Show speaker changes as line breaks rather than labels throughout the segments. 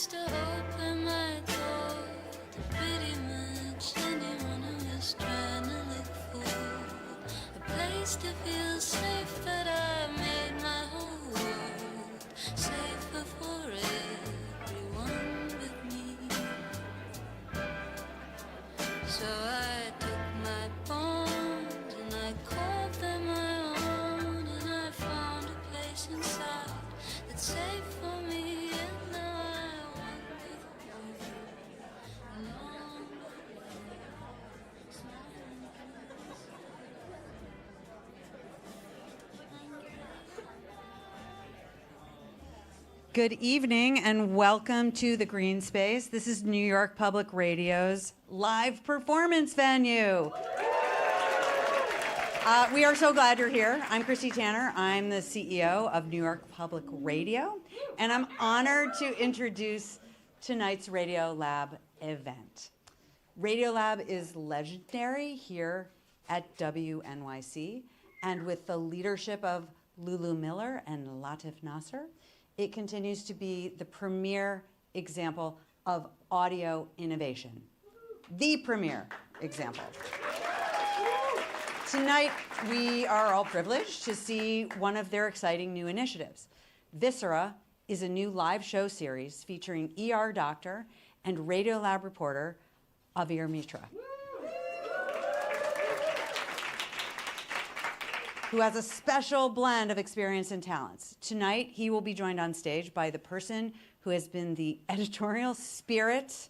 place to open my door to pretty much anyone who is trying to look for a place to feel safe, that I made my whole world safer for everyone but me. So I took my bones and I called them my own, and I found a place inside that's safe for me, and now I wander the world alone.
Good evening and welcome to the Green Space. This is New York Public Radio's live performance venue. We are so glad you're here. I'm Christy Tanner. I'm the CEO of New York Public Radio, and I'm honored to introduce tonight's Radiolab event. Radiolab is legendary here at WNYC, and with the leadership of Lulu Miller and Latif Nasser, it continues to be the premier example of audio innovation. The premier example. Tonight, we are all privileged to see one of their exciting new initiatives. Viscera is a new live show series featuring ER doctor and Radiolab reporter Avir Mitra, who has a special blend of experience and talents. Tonight, he will be joined on stage by the person who has been the editorial spirit,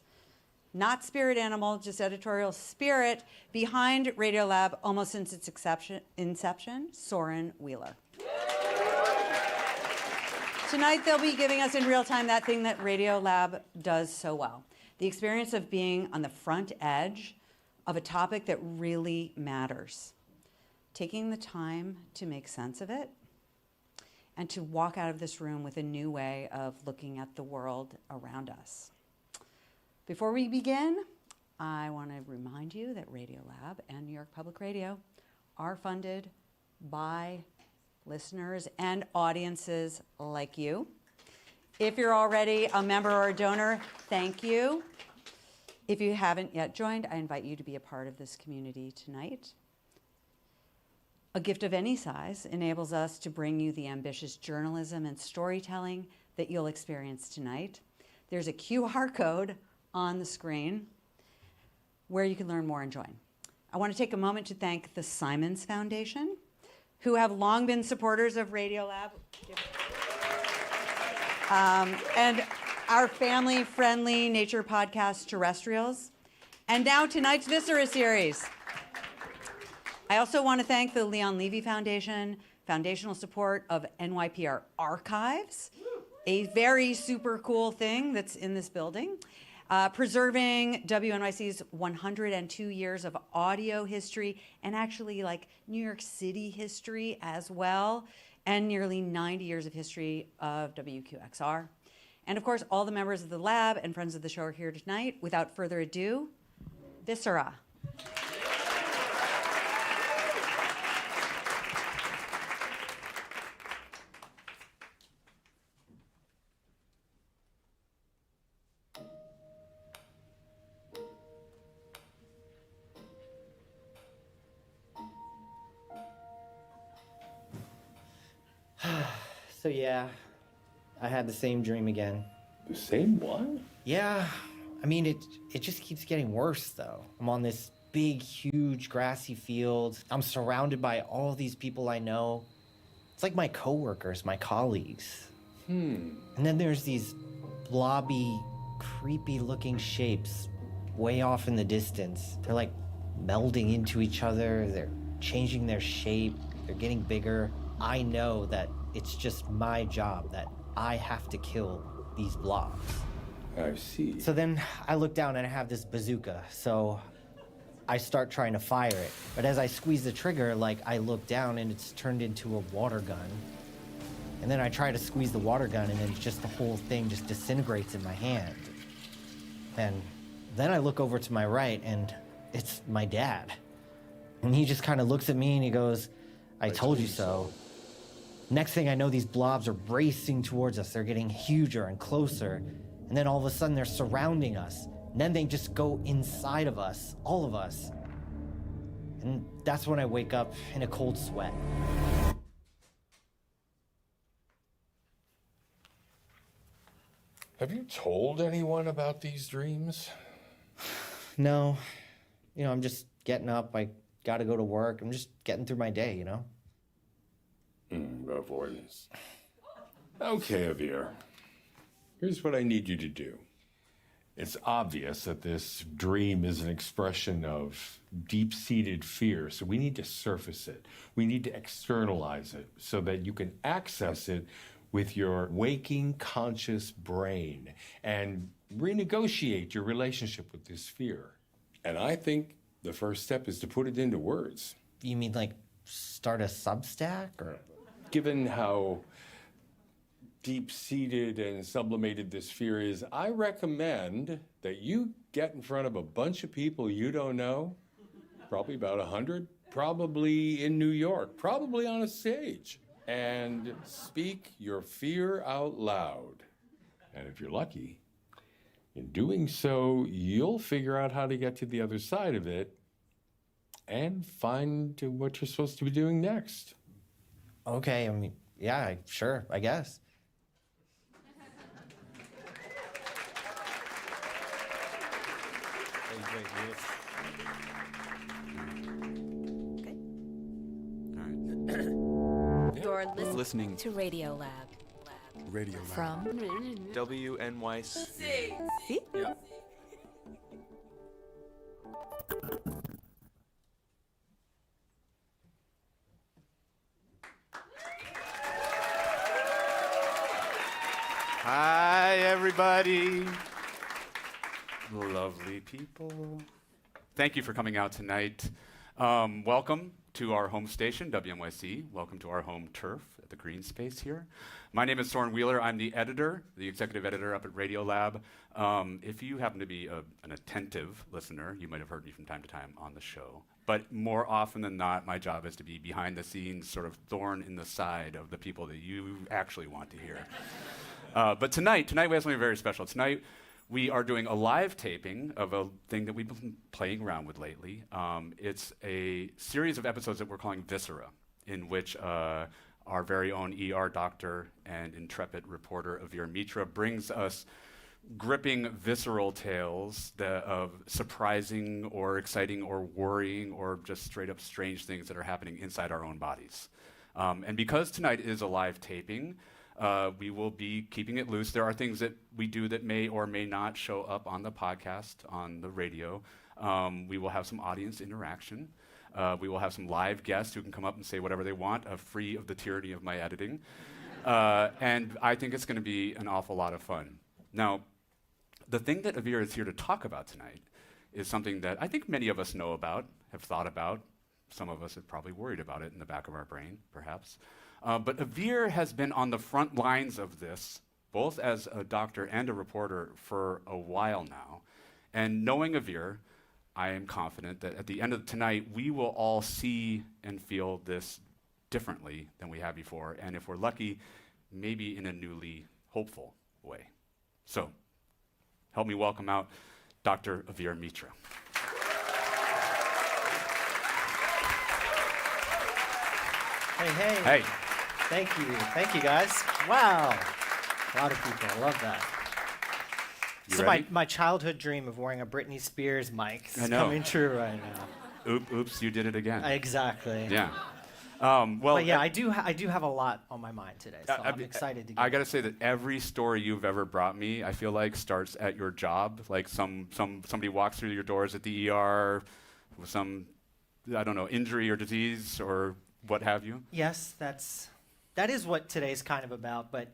not spirit animal, just editorial spirit, behind Radiolab almost since its inception, Soren Wheeler. Tonight, they'll be giving us in real time that thing that Radiolab does so well, the experience of being on the front edge of a topic that really matters, taking the time to make sense of it, and to walk out of this room with a new way of looking at the world around us. Before we begin, I want to remind you that Radiolab and New York Public Radio are funded by listeners and audiences like you. If you're already a member or a donor, thank you. If you haven't yet joined, I invite you to be a part of this community tonight. A gift of any size enables us to bring you the ambitious journalism and storytelling that you'll experience tonight. There's a QR code on the screen where you can learn more and join. I want to take a moment to thank the Simons Foundation, who have long been supporters of Radiolab, and our family-friendly nature podcast, Terrestrials, and now tonight's Viscera series. I also want to thank the Leon Levy Foundation, foundational support of NYPR Archives, a very super cool thing that's in this building, preserving WNYC's 102 years of audio history, and actually like New York City history as well, and nearly 90 years of history of WQXR. And of course, all the members of the lab and friends of the show are here tonight. Without further ado, Viscera.
So yeah, I had the same dream again.
The same one?
Yeah, I mean, it just keeps getting worse though. I'm on this big, huge grassy field. I'm surrounded by all these people I know. It's like my coworkers, my colleagues. And then there's these blobby, creepy looking shapes way off in the distance. They're like melding into each other. They're changing their shape. They're getting bigger. I know that it's just my job, that I have to kill these blobs.
I see.
So then I look down and I have this bazooka, so I start trying to fire it. But as I squeeze the trigger, like, I look down and it's turned into a water gun. And then I try to squeeze the water gun and then it's just the whole thing just disintegrates in my hand. And then I look over to my right and it's my dad. And he just kind of looks at me and he goes, I told you so. Next thing I know, these blobs are racing towards us. They're getting huger and closer. And And then all of a sudden they're surrounding us. And then they just go inside of us, all of us. And that's when I wake up in a cold sweat.
Have you told anyone about these dreams?
No, I'm just getting up. I gotta go to work. I'm just getting through my day,
Avoidance. Okay, Avir. Here's what I need you to do. It's obvious that this dream is an expression of deep-seated fear, so we need to surface it. We need to externalize it so that you can access it with your waking, conscious brain and renegotiate your relationship with this fear. And I think the first step is to put it into words.
You mean like start a Substack or?
Given how deep-seated and sublimated this fear is, I recommend that you get in front of a bunch of people you don't know, probably about 100, probably in New York, probably on a stage, and speak your fear out loud. And if you're lucky, in doing so, you'll figure out how to get to the other side of it and find what you're supposed to be doing next.
Okay, yeah, sure, I guess.
You're listening to Radiolab.
Radiolab.
From
WNYC.
See?
Yeah. Hi, everybody. Lovely people. Thank you for coming out tonight. Welcome to our home station, WNYC. Welcome to our home turf at the green space here. My name is Soren Wheeler. I'm the editor, the executive editor up at Radiolab. If you happen to be an attentive listener, you might have heard me from time to time on the show. But more often than not, my job is to be behind the scenes, sort of thorn in the side of the people that you actually want to hear. But tonight we have something very special. Tonight, we are doing a live taping of a thing that we've been playing around with lately. It's a series of episodes that we're calling Viscera, in which our very own ER doctor and intrepid reporter Avir Mitra brings us gripping visceral tales of surprising or exciting or worrying or just straight up strange things that are happening inside our own bodies. And because tonight is a live taping, we will be keeping it loose. There are things that we do that may or may not show up on the podcast, on the radio. We will have some audience interaction. We will have some live guests who can come up and say whatever they want, free of the tyranny of my editing. And I think it's going to be an awful lot of fun. Now, the thing that Avir is here to talk about tonight is something that I think many of us know about, have thought about. Some of us have probably worried about it in the back of our brain, perhaps. But Avir has been on the front lines of this, both as a doctor and a reporter, for a while now. And knowing Avir, I am confident that at the end of tonight, we will all see and feel this differently than we have before. And if we're lucky, maybe in a newly hopeful way. So, help me welcome out Dr. Avir Mitra.
Hey.
Hey.
Thank you guys. Wow. A lot of people, I love that.
You
So
ready?
my childhood dream of wearing a Britney Spears mic
I
is
know.
coming true right now.
Oops, you did it again.
Exactly.
Yeah. Well,
But yeah, I do have a lot on my mind today, so I'm excited to get
I got to say that every story you've ever brought me, I feel like starts at your job. Like somebody walks through your doors at the ER with some, I don't know, injury or disease or what have you.
Yes, that is what today's kind of about, but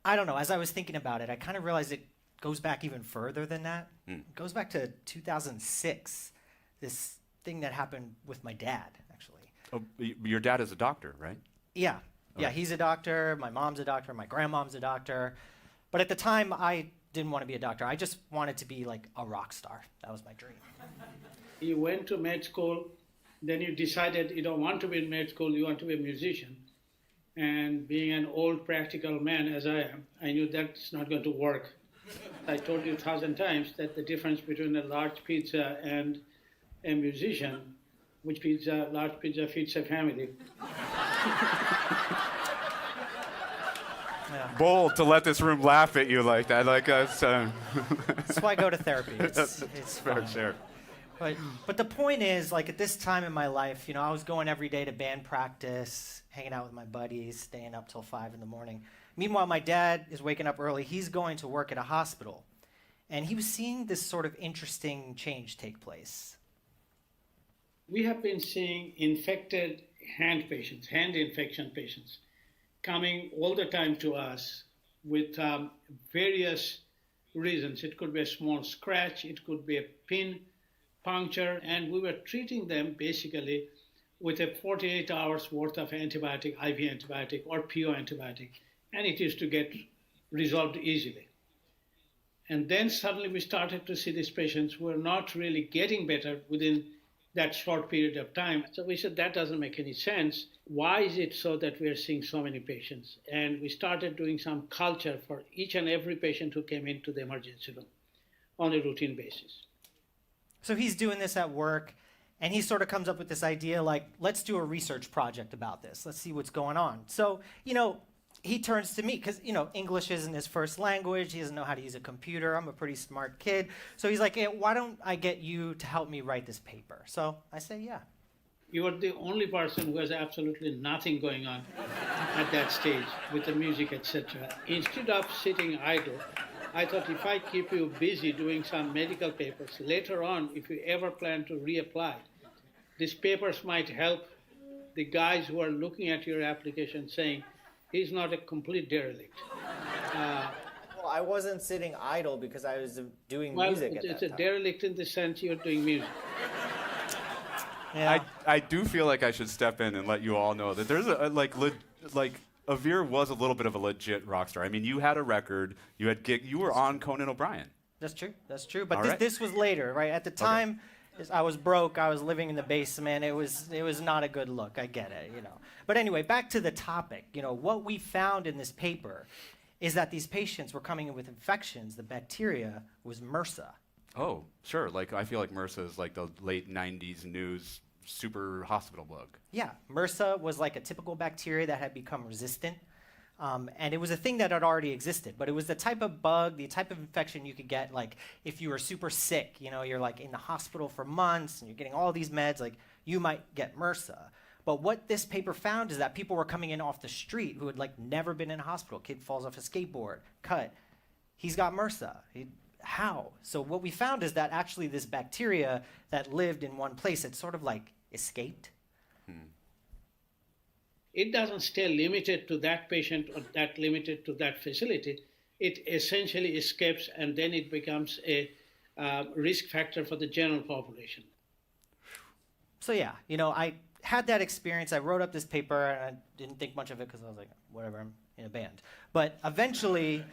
I don't know. As I was thinking about it, I kind of realized it goes back even further than that. It goes back to 2006, this thing that happened with my dad, actually.
Oh, your dad is a doctor, right?
Yeah. Yeah,
Okay.
he's a doctor, my mom's a doctor, my grandmom's a doctor. But at the time, I didn't want to be a doctor. I just wanted to be like a rock star. That was my dream.
You went to med school, then you decided you don't want to be in med school, you want to be a musician. And being an old practical man as I am, I knew that's not going to work. I told you 1,000 times that the difference between a large pizza and a musician, large pizza feeds a family.
Bold to let this room laugh at you like that. Like
That's why I go to therapy. It's
fair
fun.
share.
But the point is, like at this time in my life, I was going every day to band practice, hanging out with my buddies, staying up till 5 in the morning. Meanwhile, my dad is waking up early. He's going to work at a hospital. And he was seeing this sort of interesting change take place.
We have been seeing infected hand infection patients, coming all the time to us with various reasons. It could be a small scratch, it could be a pin puncture, and we were treating them basically with a 48 hours worth of antibiotic, IV antibiotic or PO antibiotic, and it used to get resolved easily. And then suddenly we started to see these patients who were not really getting better within that short period of time. So we said, that doesn't make any sense. Why is it so that we are seeing so many patients? And we started doing some culture for each and every patient who came into the emergency room on a routine basis.
So he's doing this at work, and he sort of comes up with this idea like, let's do a research project about this. Let's see what's going on. So, he turns to me because, English isn't his first language. He doesn't know how to use a computer. I'm a pretty smart kid. So he's like, hey, why don't I get you to help me write this paper? So I say, yeah.
You are the only person who has absolutely nothing going on at that stage with the music, etc. Instead of sitting idle, I thought if I keep you busy doing some medical papers, later on, if you ever plan to reapply, these papers might help the guys who are looking at your application saying, he's not a complete derelict.
Well, I wasn't sitting idle because I was doing music at that time.
It's a derelict in the sense you're doing music.
Yeah.
I do feel like I should step in and let you all know that there's Avir was a little bit of a legit rock star. I mean, you had a record, you were on Conan O'Brien.
That's true. But
All right.
this was later, right? At the time, I was broke. I was living in the basement. It was not a good look. I get it, But anyway, back to the topic. What we found in this paper is that these patients were coming in with infections. The bacteria was MRSA.
Oh, sure. I feel like MRSA is like the late 90s news super hospital bug.
Yeah, MRSA was like a typical bacteria that had become resistant. And it was a thing that had already existed, but it was the type of bug, the type of infection you could get, like if you were super sick, you're like in the hospital for months and you're getting all these meds, like you might get MRSA. But what this paper found is that people were coming in off the street who had never been in a hospital. Kid falls off a skateboard, cut. He's got MRSA. How? So what we found is that actually this bacteria that lived in one place had sort of escaped.
It doesn't stay limited to that patient or that limited to that facility. It essentially escapes and then it becomes a risk factor for the general population.
So yeah, I had that experience. I wrote up this paper and I didn't think much of it because I was like, whatever, I'm in a band. But eventually,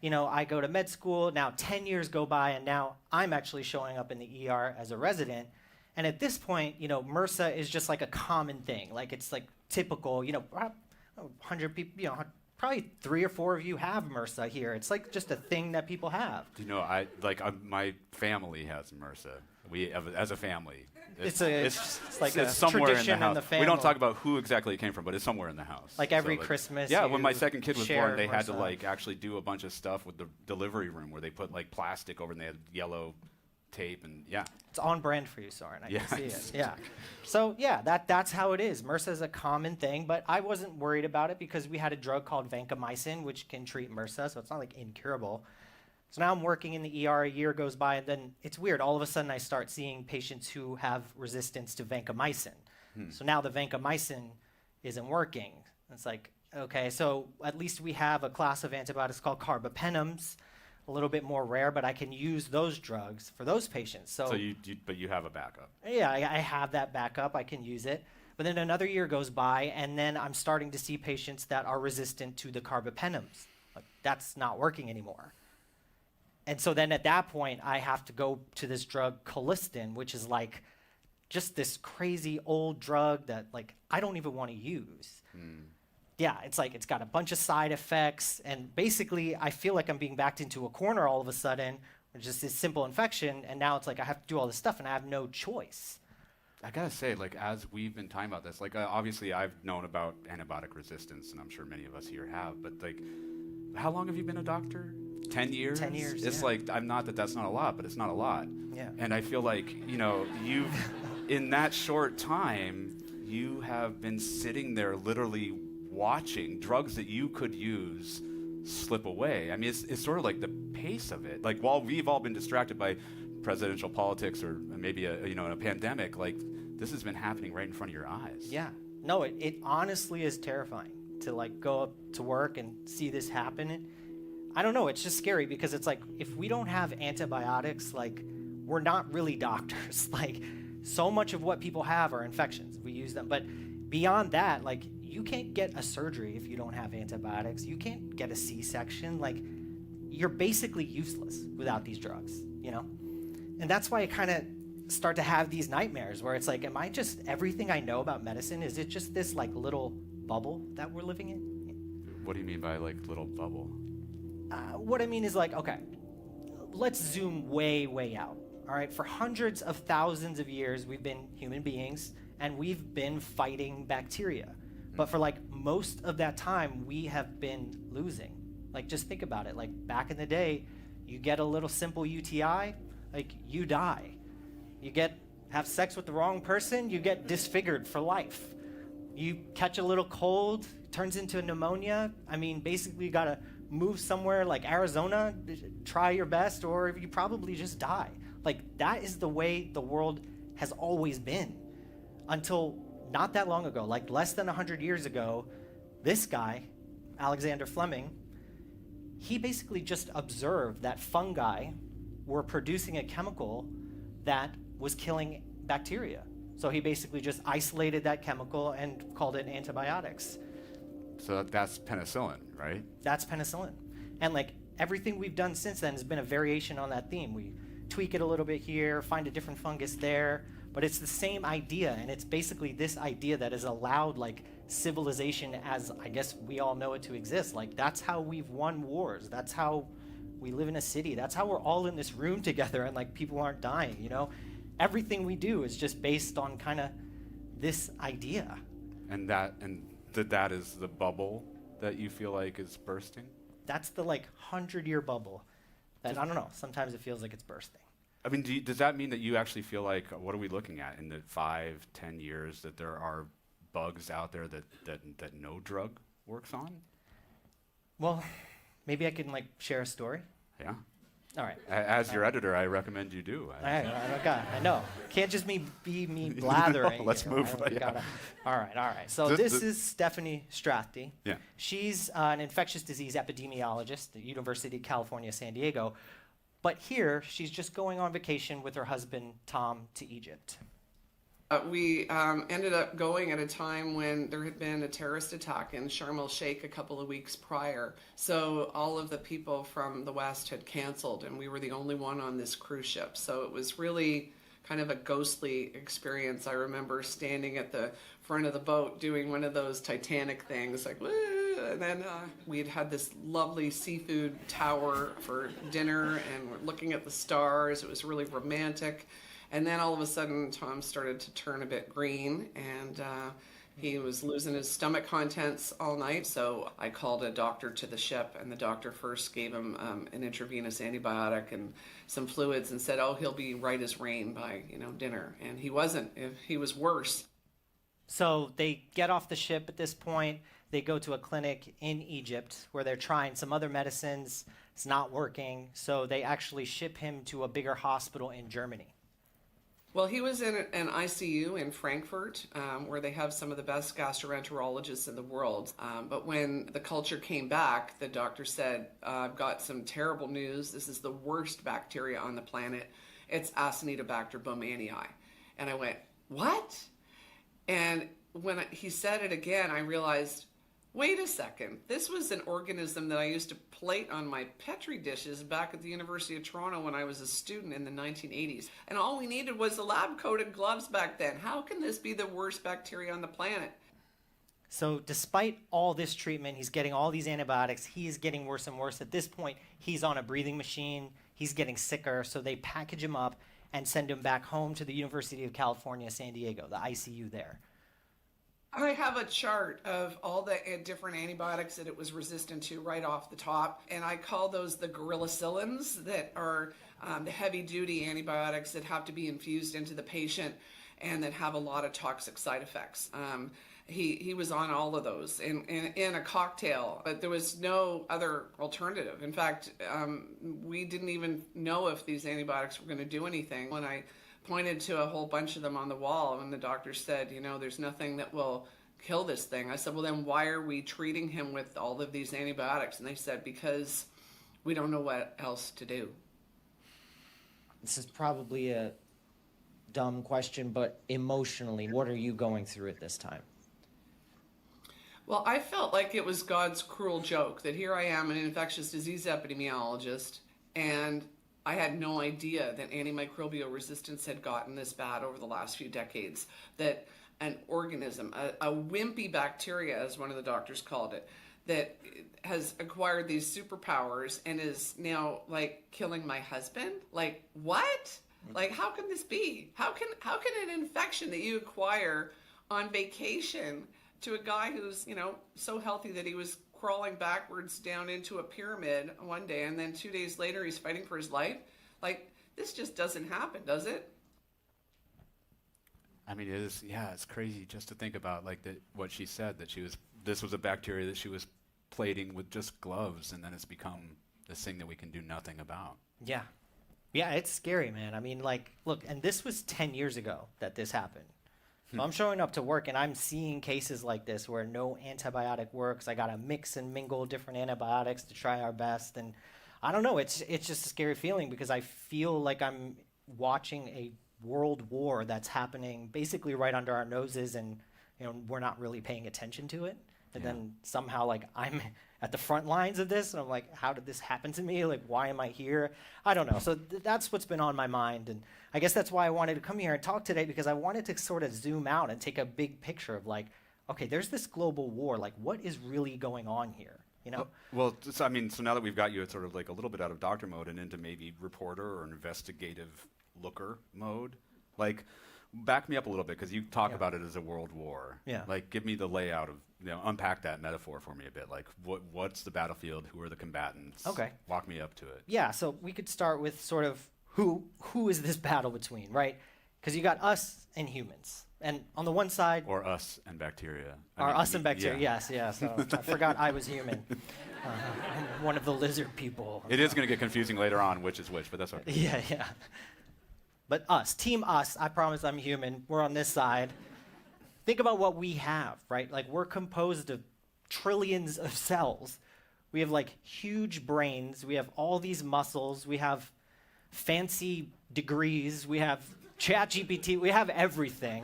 I go to med school. Now 10 years go by and now I'm actually showing up in the ER as a resident. And at this point, MRSA is just like a common thing. It's typical, 100 people, probably 3 or 4 of you have MRSA here. It's just a thing that people have.
My family has MRSA. We have, as a family.
It's like
it's
a
somewhere
tradition
in the house.
family.
We don't talk about who exactly it came from, but it's somewhere in the house.
Every Christmas.
Yeah, when my second kid was
share
born, they had to
MRSA.
actually do a bunch of stuff with the delivery room where they put plastic over and they had yellow tape and yeah.
It's on brand for you, Soren. I
Yeah,
can see it. Yeah. So yeah, that's how it is. MRSA is a common thing, but I wasn't worried about it because we had a drug called vancomycin, which can treat MRSA, so it's not incurable. So now I'm working in the ER, a year goes by, and then it's weird. All of a sudden I start seeing patients who have resistance to vancomycin. So now the vancomycin isn't working. It's okay, so at least we have a class of antibiotics called carbapenems, a little bit more rare, but I can use those drugs for those patients. So
you have a backup.
Yeah, I have that backup. I can use it. But then another year goes by, and then I'm starting to see patients that are resistant to the carbapenems. That's not working anymore. And so then at that point, I have to go to this drug colistin, which is just this crazy old drug that I don't even want to use. yeah, it's like it's got a bunch of side effects, and basically I feel like I'm being backed into a corner all of a sudden, with just this simple infection, and now it's like I have to do all this stuff and I have no choice.
I gotta say, like, as we've been talking about this, like, obviously I've known about antibiotic resistance, and I'm sure many of us here have, but, like, how long have you been a doctor? 10 years?
10 years,
It's
yeah.
like, I'm not that that's not a lot, but it's not a lot.
Yeah.
And I feel like, you know, you've, in that short time, you have been sitting there literally watching drugs that you could use slip away. I mean, it's sort of like the pace of it. Like, while we've all been distracted by presidential politics or maybe a pandemic, like, this has been happening right in front of your eyes.
Yeah. No, it honestly is terrifying to like go up to work and see this happen. I don't know, it's just scary because it's like if we don't have antibiotics, like we're not really doctors. Like so much of what people have are infections. We use them. But beyond that, like you can't get a surgery if you don't have antibiotics. You can't get a C-section. Like you're basically useless without these drugs, you know? And that's why I kind of start to have these nightmares where it's like, am I just, everything I know about medicine, is it just this like little bubble that we're living in?
What do you mean by like little bubble?
What I mean is like, okay, let's zoom way, way out. All right, for hundreds of thousands of years, we've been human beings and we've been fighting bacteria. But for like most of that time, we have been losing. Like just think about it. Like back in the day, you get a little simple UTI, like you die. You have sex with the wrong person, you get disfigured for life. You catch a little cold, turns into pneumonia. I mean, basically you gotta move somewhere like Arizona, try your best, or you probably just die. Like that is the way the world has always been until not that long ago, like less than 100 years ago, this guy, Alexander Fleming, he basically just observed that fungi were producing a chemical that was killing bacteria. So he basically just isolated that chemical and called it antibiotics.
So that's penicillin, right?
That's penicillin. And like everything we've done since then has been a variation on that theme. We tweak it a little bit here, find a different fungus there, but it's the same idea. And it's basically this idea that has allowed like civilization as I guess we all know it to exist. Like that's how we've won wars. That's how we live in a city. That's how we're all in this room together and like people aren't dying, you know? Everything we do is just based on kind of this idea.
And that is the bubble that you feel like is bursting?
That's the like 100-year bubble that, I don't know, sometimes it feels like it's bursting.
I mean, does that mean that you actually feel like, what are we looking at in the 5-10 years, that there are bugs out there that no drug works on?
Well, maybe I can like share a story.
Yeah.
All right.
As your editor, I recommend you do.
I know. Can't just be me blathering.
No, let's move.
All right. So this is Stephanie Strathdee.
Yeah.
She's an infectious disease epidemiologist at the University of California, San Diego. But here, she's just going on vacation with her husband, Tom, to Egypt.
We ended up going at a time when there had been a terrorist attack in Sharm el-Sheikh a couple of weeks prior. So all of the people from the West had canceled, and we were the only one on this cruise ship. So it was really kind of a ghostly experience. I remember standing at the front of the boat doing one of those Titanic things, like, woo! And then we'd had this lovely seafood tower for dinner, and we're looking at the stars. It was really romantic. And then all of a sudden, Tom started to turn a bit green, and he was losing his stomach contents all night. So I called a doctor to the ship, and the doctor first gave him an intravenous antibiotic and some fluids and said, oh, he'll be right as rain by dinner. And he wasn't. He was worse.
So they get off the ship at this point. They go to a clinic in Egypt where they're trying some other medicines. It's not working. So they actually ship him to a bigger hospital in Germany.
Well, he was in an ICU in Frankfurt, where they have some of the best gastroenterologists in the world. But when the culture came back, the doctor said, I've got some terrible news. This is the worst bacteria on the planet. It's Acinetobacter baumannii. And I went, what? And when he said it again, I realized, wait a second, this was an organism that I used to plate on my Petri dishes back at the University of Toronto when I was a student in the 1980s. And all we needed was the lab-coated gloves back then. How can this be the worst bacteria on the planet?
So despite all this treatment, he's getting all these antibiotics, he's getting worse and worse. At this point, he's on a breathing machine, he's getting sicker, so they package him up and send him back home to the University of California, San Diego, the ICU there.
I have a chart of all the different antibiotics that it was resistant to right off the top, and I call those the gorillicillins, that are the heavy-duty antibiotics that have to be infused into the patient and that have a lot of toxic side effects. He was on all of those in a cocktail, but there was no other alternative. In fact, we didn't even know if these antibiotics were going to do anything. When I pointed to a whole bunch of them on the wall and the doctor said, there's nothing that will kill this thing, I said, well, then why are we treating him with all of these antibiotics? And they said, because we don't know what else to do.
This is probably a dumb question, but emotionally, what are you going through at this time?
Well, I felt like it was God's cruel joke that here I am, an infectious disease epidemiologist, and I had no idea that antimicrobial resistance had gotten this bad over the last few decades, that an organism, a wimpy bacteria, as one of the doctors called it, that has acquired these superpowers and is now like killing my husband. Like, what? Like, how can this be? How can an infection that you acquire on vacation to a guy who's, so healthy that he was crawling backwards down into a pyramid one day, and then 2 days later he's fighting for his life? Like, this just doesn't happen, does it?
I mean, it's crazy just to think about what she said, that this was a bacteria that she was plating with just gloves, and then it's become this thing that we can do nothing about.
Yeah. Yeah, it's scary, man. I mean, look, and this was 10 years ago that this happened. So I'm showing up to work and I'm seeing cases like this where no antibiotic works. I got to mix and mingle different antibiotics to try our best. And I don't know, it's just a scary feeling because I feel like I'm watching a world war that's happening basically right under our noses, and we're not really paying attention to it. And then somehow I'm at the front lines of this, and I'm like, how did this happen to me? Like, why am I here? I don't know. So that's what's been on my mind. And I guess that's why I wanted to come here and talk today, because I wanted to sort of zoom out and take a big picture of okay, there's this global war. Like, what is really going on here?
Well, so now that we've got you at sort of a little bit out of doctor mode and into maybe reporter or investigative looker mode, back me up a little bit, because you talk about it as a world war.
Yeah.
Give me the layout of, unpack that metaphor for me a bit. What's the battlefield? Who are the combatants?
Okay.
Walk me up to it.
Yeah, so we could start with sort of who is this battle between, right? Because you got us and humans. And on the one side...
Or us and bacteria.
Us and bacteria, yes. So I forgot I was human. I'm one of the lizard people.
It is going to get confusing later on which is which, but that's okay.
Yeah. But us, team us, I promise I'm human. We're on this side. Think about what we have, right? We're composed of trillions of cells. We have huge brains. We have all these muscles. We have fancy degrees. We have ChatGPT. We have everything.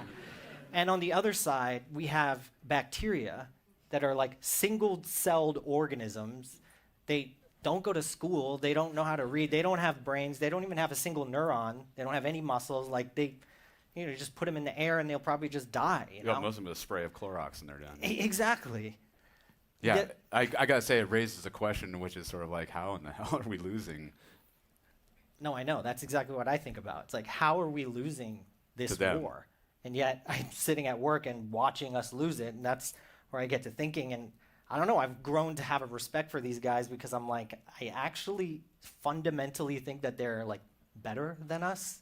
And on the other side, we have bacteria that are single-celled organisms. They don't go to school. They don't know how to read. They don't have brains. They don't even have a single neuron. They don't have any muscles. Just put them in the air and they'll probably just die.
Most of them with a spray of Clorox and they're done.
Exactly.
Yeah, I gotta say, it raises a question, which is sort of how in the hell are we losing?
No, I know. That's exactly what I think about. It's how are we losing this war? And yet I'm sitting at work and watching us lose it, and that's where I get to thinking. And I don't know, I've grown to have a respect for these guys, because I'm I actually fundamentally think that they're better than us.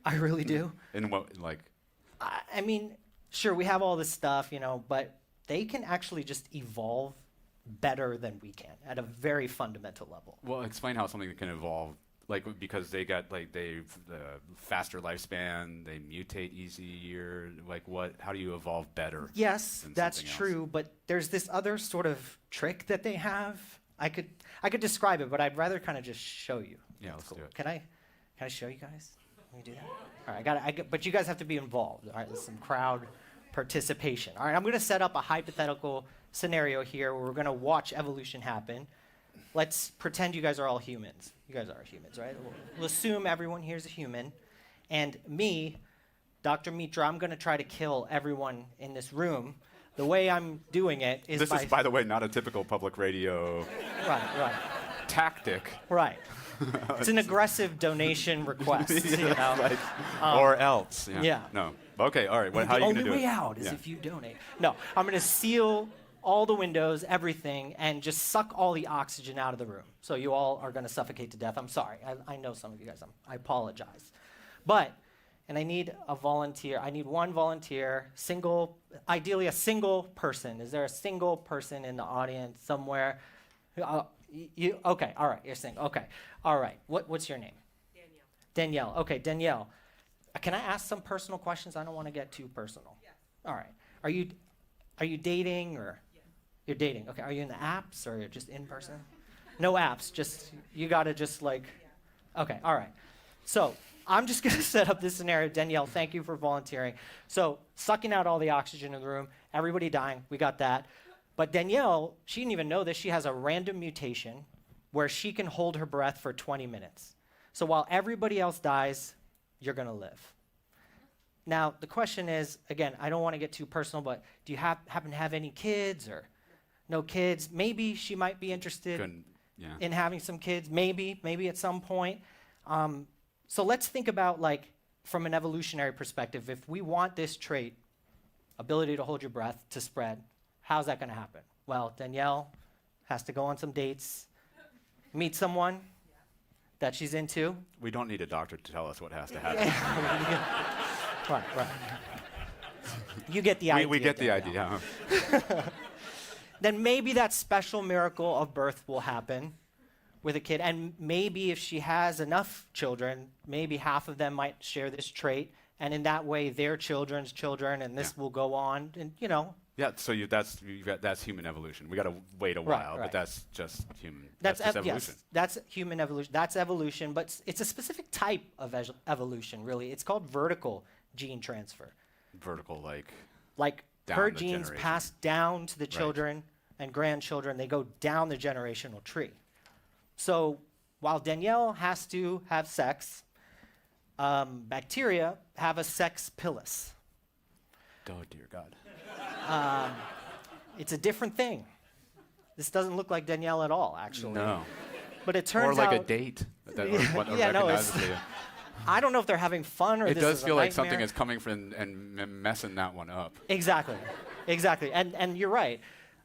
I really do.
In what,
I mean, sure, we have all this stuff, but they can actually just evolve better than we can at a very fundamental level.
Well, explain how something can evolve, because they got, they've faster lifespan, they mutate easier, how do you evolve better?
Yes, that's true, but there's this other sort of trick that they have. I could describe it, but I'd rather kind of just show you.
Yeah, let's do it.
Can I show you guys? Can we do that? All right, but you guys have to be involved. All right, there's some crowd participation. All right, I'm going to set up a hypothetical scenario here where we're going to watch evolution happen. Let's pretend you guys are all humans. You guys are humans, right? We'll assume everyone here is a human. And me, Dr. Mitra, I'm going to try to kill everyone in this room. the way I'm doing it is
This is, by the way, not a typical public radio
right.
tactic.
Right. It's an aggressive donation request, you know.
Like, or else.
Yeah.
No. Okay, all right. How are you going to do it?
The only way out is if you donate. No, I'm going to seal all the windows, everything, and just suck all the oxygen out of the room. So you all are going to suffocate to death. I'm sorry. I know some of you guys. I apologize. And I need a volunteer. I need one volunteer, ideally a single person. Is there a single person in the audience somewhere? Okay, all right, you're single. Okay, all right. What's your name? Danielle. Okay, Danielle. Can I ask some personal questions? I don't want to get too personal. Yes. All right. Are you dating or? Yes. You're dating. Okay. Are you in the apps or just in person? No apps. Just you got to just like. Yeah. Okay. All right. So I'm just going to set up this scenario. Danielle, thank you for volunteering. So sucking out all the oxygen in the room, everybody dying. We got that. But Danielle, she didn't even know this. She has a random mutation where she can hold her breath for 20 minutes. So while everybody else dies, you're going to live. Now, the question is, again, I don't want to get too personal, but do you happen to have any kids or no kids? Maybe she might be interested in having some kids, maybe at some point. So let's think about, like, from an evolutionary perspective, if we want this trait, ability to hold your breath, to spread, how's that going to happen? Well, Danielle has to go on some dates, meet someone that she's into.
We don't need a doctor to tell us what has to happen.
Right. You get the idea.
We get the idea.
Then maybe that special miracle of birth will happen with a kid. And maybe if she has enough children, maybe half of them might share this trait. And in that way, their children's children, and this will go on. And, you know. Yeah,
so that's human evolution. We got to wait a while, but that's just human. That's just evolution.
Yes, that's human evolution. That's evolution, but it's a specific type of evolution, really. It's called vertical gene transfer.
Vertical,
like her genes pass down to the children and grandchildren. They go down the generational tree. So while Danielle has to have sex, bacteria have a sex pilus.
Oh, dear God.
It's a different thing. This doesn't look like Danielle at all, actually.
No.
But it turns
out...
out...
Or like a date.
I don't know if they're having fun or
it
this
does
is
feel
a
like something
nightmare.
is coming from and messing that one up.
Exactly. And you're right.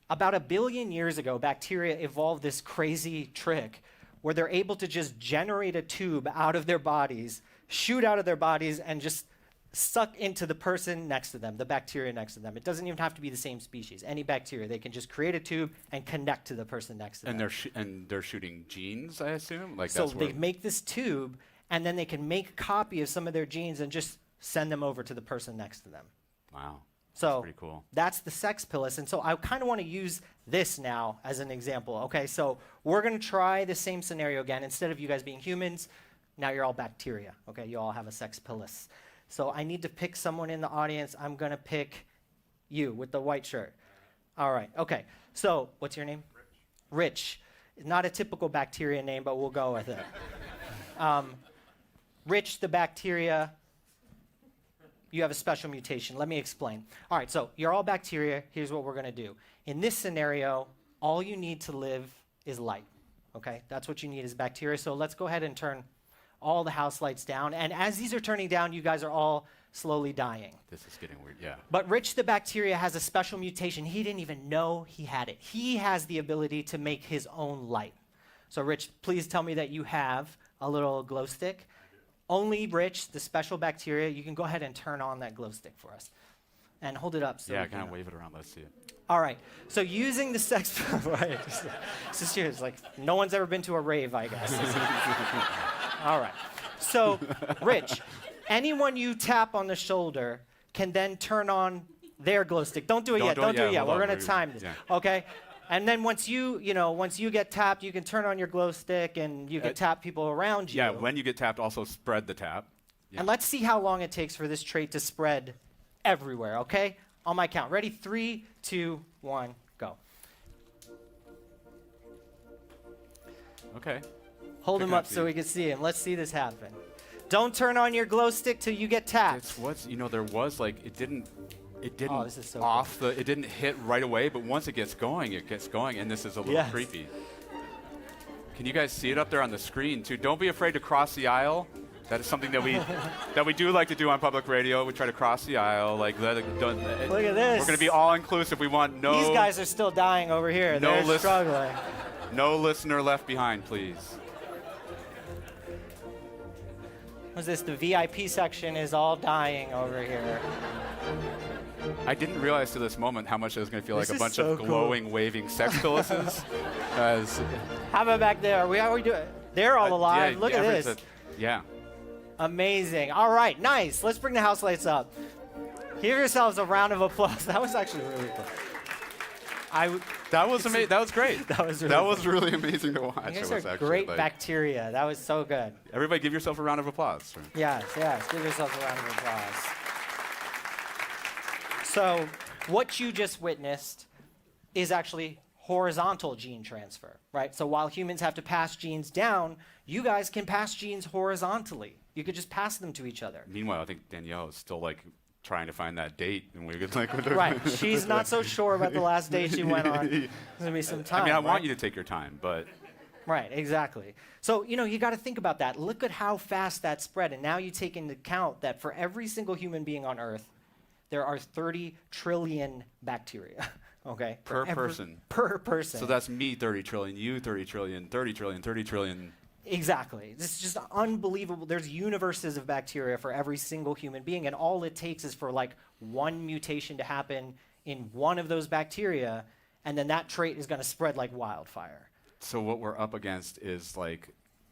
About 1 billion years ago, bacteria evolved this crazy trick where they're able to just generate a tube out of their bodies, shoot out of their bodies, and just suck into the person next to them, the bacteria next to them. It doesn't even have to be the same species. Any bacteria, they can just create a tube and connect to the person next to them.
And they're shooting genes, I assume?
So they make this tube, and then they can make a copy of some of their genes and just send them over to the person next to them.
Wow.
So
that's pretty cool.
That's the sex pilus. And so I kind of want to use this now as an example. Okay, so we're going to try the same scenario again. Instead of you guys being humans, now you're all bacteria. Okay, you all have a sex pilus. So I need to pick someone in the audience. I'm going to pick you with the white shirt. All right, okay. So what's your name? Rich. Not a typical bacteria name, but we'll go with it. Rich, the bacteria, you have a special mutation. Let me explain. All right, so you're all bacteria. Here's what we're going to do. In this scenario, all you need to live is light, okay? That's what you need is bacteria. So let's go ahead and turn all the house lights down. And as these are turning down, you guys are all slowly dying.
This is getting weird, yeah.
But Rich, the bacteria, has a special mutation. He didn't even know he had it. He has the ability to make his own light. So Rich, please tell me that you have a little glow stick. Only Rich, the special bacteria, you can go ahead and turn on that glow stick for us. And hold it up. So
yeah, kind of wave it around. Let's see it.
All right. So using the sex... right. This is serious. Like, no one's ever been to a rave, I guess. All right. So, Rich, anyone you tap on the shoulder can then turn on their glow stick. Don't do it yet. Don't do it yet. We're going to time this. Yeah. Okay? And then once you get tapped, you can turn on your glow stick and you can tap people around you.
Yeah, when you get tapped, also spread the tap. Yeah.
And let's see how long it takes for this trait to spread everywhere, okay? On my count. Ready? 3, 2, 1, go.
Okay.
Hold him up so we can see him. Let's see this happen. Don't turn on your glow stick till you get tapped.
There was it didn't It didn't
this is so
it didn't hit right away, but once it gets going, and this is a little creepy. Can you guys see it up there on the screen too? Don't be afraid to cross the aisle. That is something that we do like to do on public radio. We try to cross the aisle, like look at
this.
We're going to be all inclusive. We want no.
These guys are still dying over here. They're struggling.
No listener left behind, please.
What's this? The VIP section is all dying over here.
I didn't realize to this moment how much it was going to feel
This
like a
is
bunch
so
of glowing, waving sex pillars.
How about back there? How are we doing? They're all alive. Look at this.
Yeah.
Amazing. All right, nice. Let's bring the house lights up. Give yourselves a round of applause. That was actually really cool.
That was amazing. That was great.
That was
really amazing to watch.
You guys are great bacteria. That was so good.
Everybody give yourself a round of applause.
Yes. Give yourselves a round of applause. So what you just witnessed is actually horizontal gene transfer, right? So while humans have to pass genes down, you guys can pass genes horizontally. You could just pass them to each other.
Meanwhile, I think Danielle is still trying to find that date, and we could
right. She's not so sure about the last date she went on. There's gonna be some time.
I mean, I want you to take your time, but.
Right, exactly. So, you got to think about that. Look at how fast that spread. And now you take into account that for every single human being on Earth, there are 30 trillion bacteria. Okay?
Per person.
Per person.
So that's me 30 trillion, you 30 trillion, 30 trillion, 30 trillion.
Exactly. This is just unbelievable. There's universes of bacteria for every single human being, and all it takes is for one mutation to happen in one of those bacteria, and then that trait is going to spread like wildfire.
So what we're up against is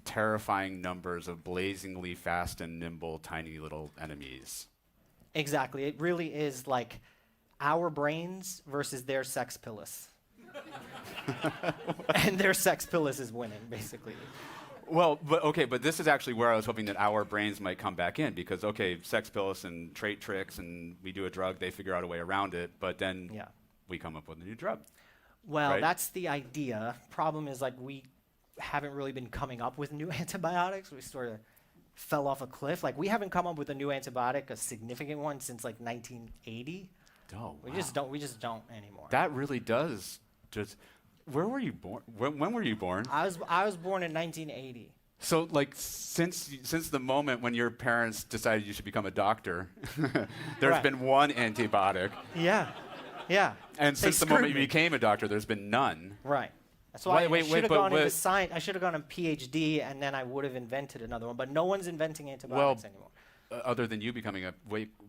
terrifying numbers of blazingly fast and nimble tiny little enemies.
Exactly. It really is like our brains versus their sex pillus. And their sex pillus is winning, basically.
Well, but this is actually where I was hoping that our brains might come back in, because, sex pillus and trait tricks, and we do a drug, they figure out a way around it, but then we come up with a new drug.
Well,
right?
That's the idea. Problem is, we haven't really been coming up with new antibiotics. We sort of fell off a cliff. We haven't come up with a new antibiotic, a significant one, since 1980.
Oh,
we just don't anymore.
That really does just. Where were you born? When were you born?
I was born in 1980.
So, since the moment when your parents decided you should become a doctor, there's been one antibiotic.
Yeah.
And since the moment you became a doctor, there's been none.
Right. That's why I should have gone into science. I should have gone a PhD, and then I would have invented another one. But no one's inventing antibiotics anymore.
Other than you becoming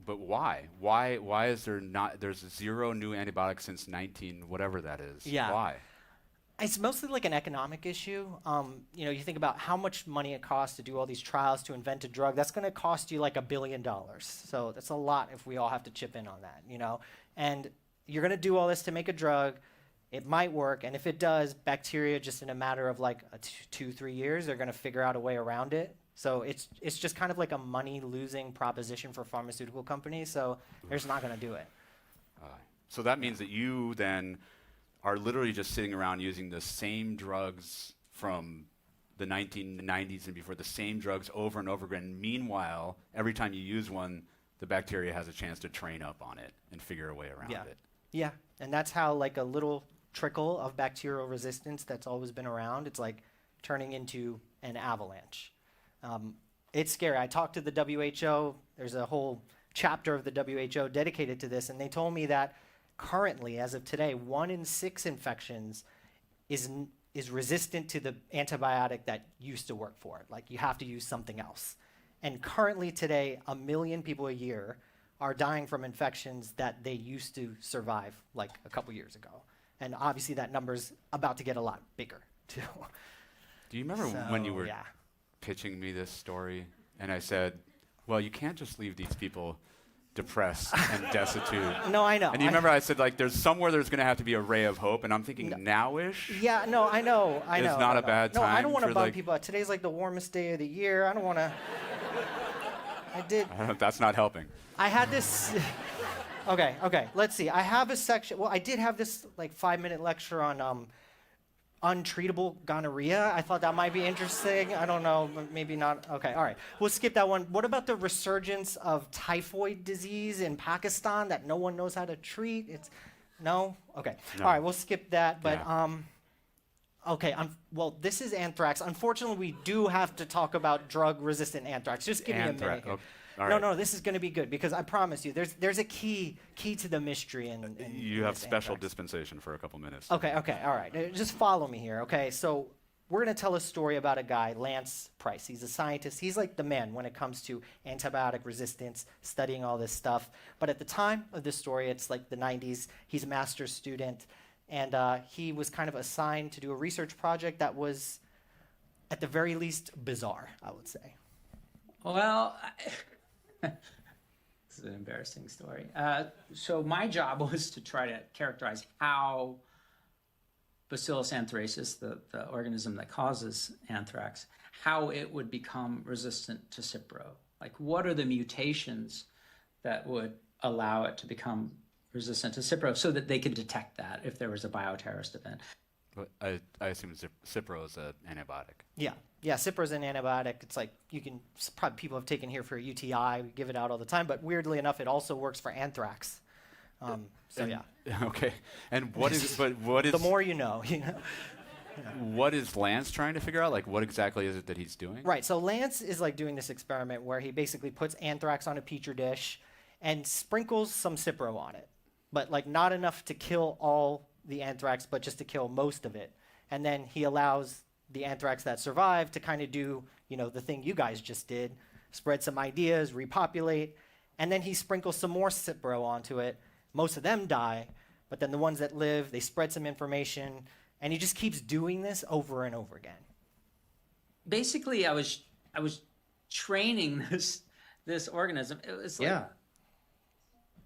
but why? Why is there not? There's 0 new antibiotics since 19 whatever that is.
Yeah.
Why?
It's mostly an economic issue. You think about how much money it costs to do all these trials to invent a drug. That's going to cost you $1 billion. So that's a lot if we all have to chip in on that, And you're going to do all this to make a drug. It might work, and if it does, bacteria, just in a matter of 2-3 years, they're going to figure out a way around it. So it's just kind of a money-losing proposition for pharmaceutical companies. So they're just not going to do it.
So that means that you then are literally just sitting around using the same drugs from the 1990s and before, the same drugs over and over again. Meanwhile, every time you use one, the bacteria has a chance to train up on it and figure a way around it.
Yeah, and that's how a little trickle of bacterial resistance that's always been around, it's turning into an avalanche. It's scary. I talked to the WHO. There's a whole chapter of the WHO dedicated to this, and they told me that currently, as of today, 1 in 6 infections is resistant to the antibiotic that used to work for it. You have to use something else. And currently today, 1 million people a year are dying from infections that they used to survive a couple years ago. And obviously that number's about to get a lot bigger, too.
Do you remember when you were pitching me this story, and I said, well, you can't just leave these people depressed and destitute.
No, I know.
And you remember I said, there's somewhere there's going to have to be a ray of hope, and I'm thinking now-ish?
Yeah, no, I know.
It's not a bad time.
No, I don't want to bum people out. Today's the warmest day of the year. I don't want to.
That's not helping.
I had this. Okay. Let's see. I have a section. Well, I did have this 5-minute lecture on untreatable gonorrhea. I thought that might be interesting. I don't know, maybe not. Okay, all right. We'll skip that one. What about the resurgence of typhoid disease in Pakistan that no one knows how to treat? No? Okay.
No.
All right, we'll skip that. But
Yeah.
okay, well, this is anthrax. Unfortunately, we do have to talk about drug-resistant anthrax. Just give me a minute here.
Okay. All
No,
right.
no, this is going to be good because I promise you, there's a key to the mystery. In
You have
this
special
anthrax.
dispensation for a couple minutes.
Okay, all right. Just follow me here, okay? So we're going to tell a story about a guy, Lance Price. He's a scientist. He's like the man when it comes to antibiotic resistance, studying all this stuff. But at the time of this story, it's like the 90s. He's a master's student, and he was kind of assigned to do a research project that was, at the very least, bizarre, I would say.
Well, this is an embarrassing story. So my job was to try to characterize how Bacillus anthracis, the organism that causes anthrax, how it would become resistant to Cipro. Like, what are the mutations that would allow it to become resistant to Cipro so that they could detect that if there was a bioterrorist event?
But I assume Cipro is an antibiotic.
Yeah, Cipro is an antibiotic. It's like probably people have taken here for a UTI. We give it out all the time, but weirdly enough, it also works for anthrax. So yeah.
Okay. And what is
The more you know.
What is Lance trying to figure out? Like, what exactly is it that he's doing?
Right. So Lance is like doing this experiment where he basically puts anthrax on a petri dish and sprinkles some Cipro on it, but like not enough to kill all the anthrax, but just to kill most of it. And then he allows the anthrax that survived to kind of do, the thing you guys just did, spread some ideas, repopulate, and then he sprinkles some more Cipro onto it. Most of them die, but then the ones that live, they spread some information, and he just keeps doing this over and over again.
Basically, I was training this organism. It was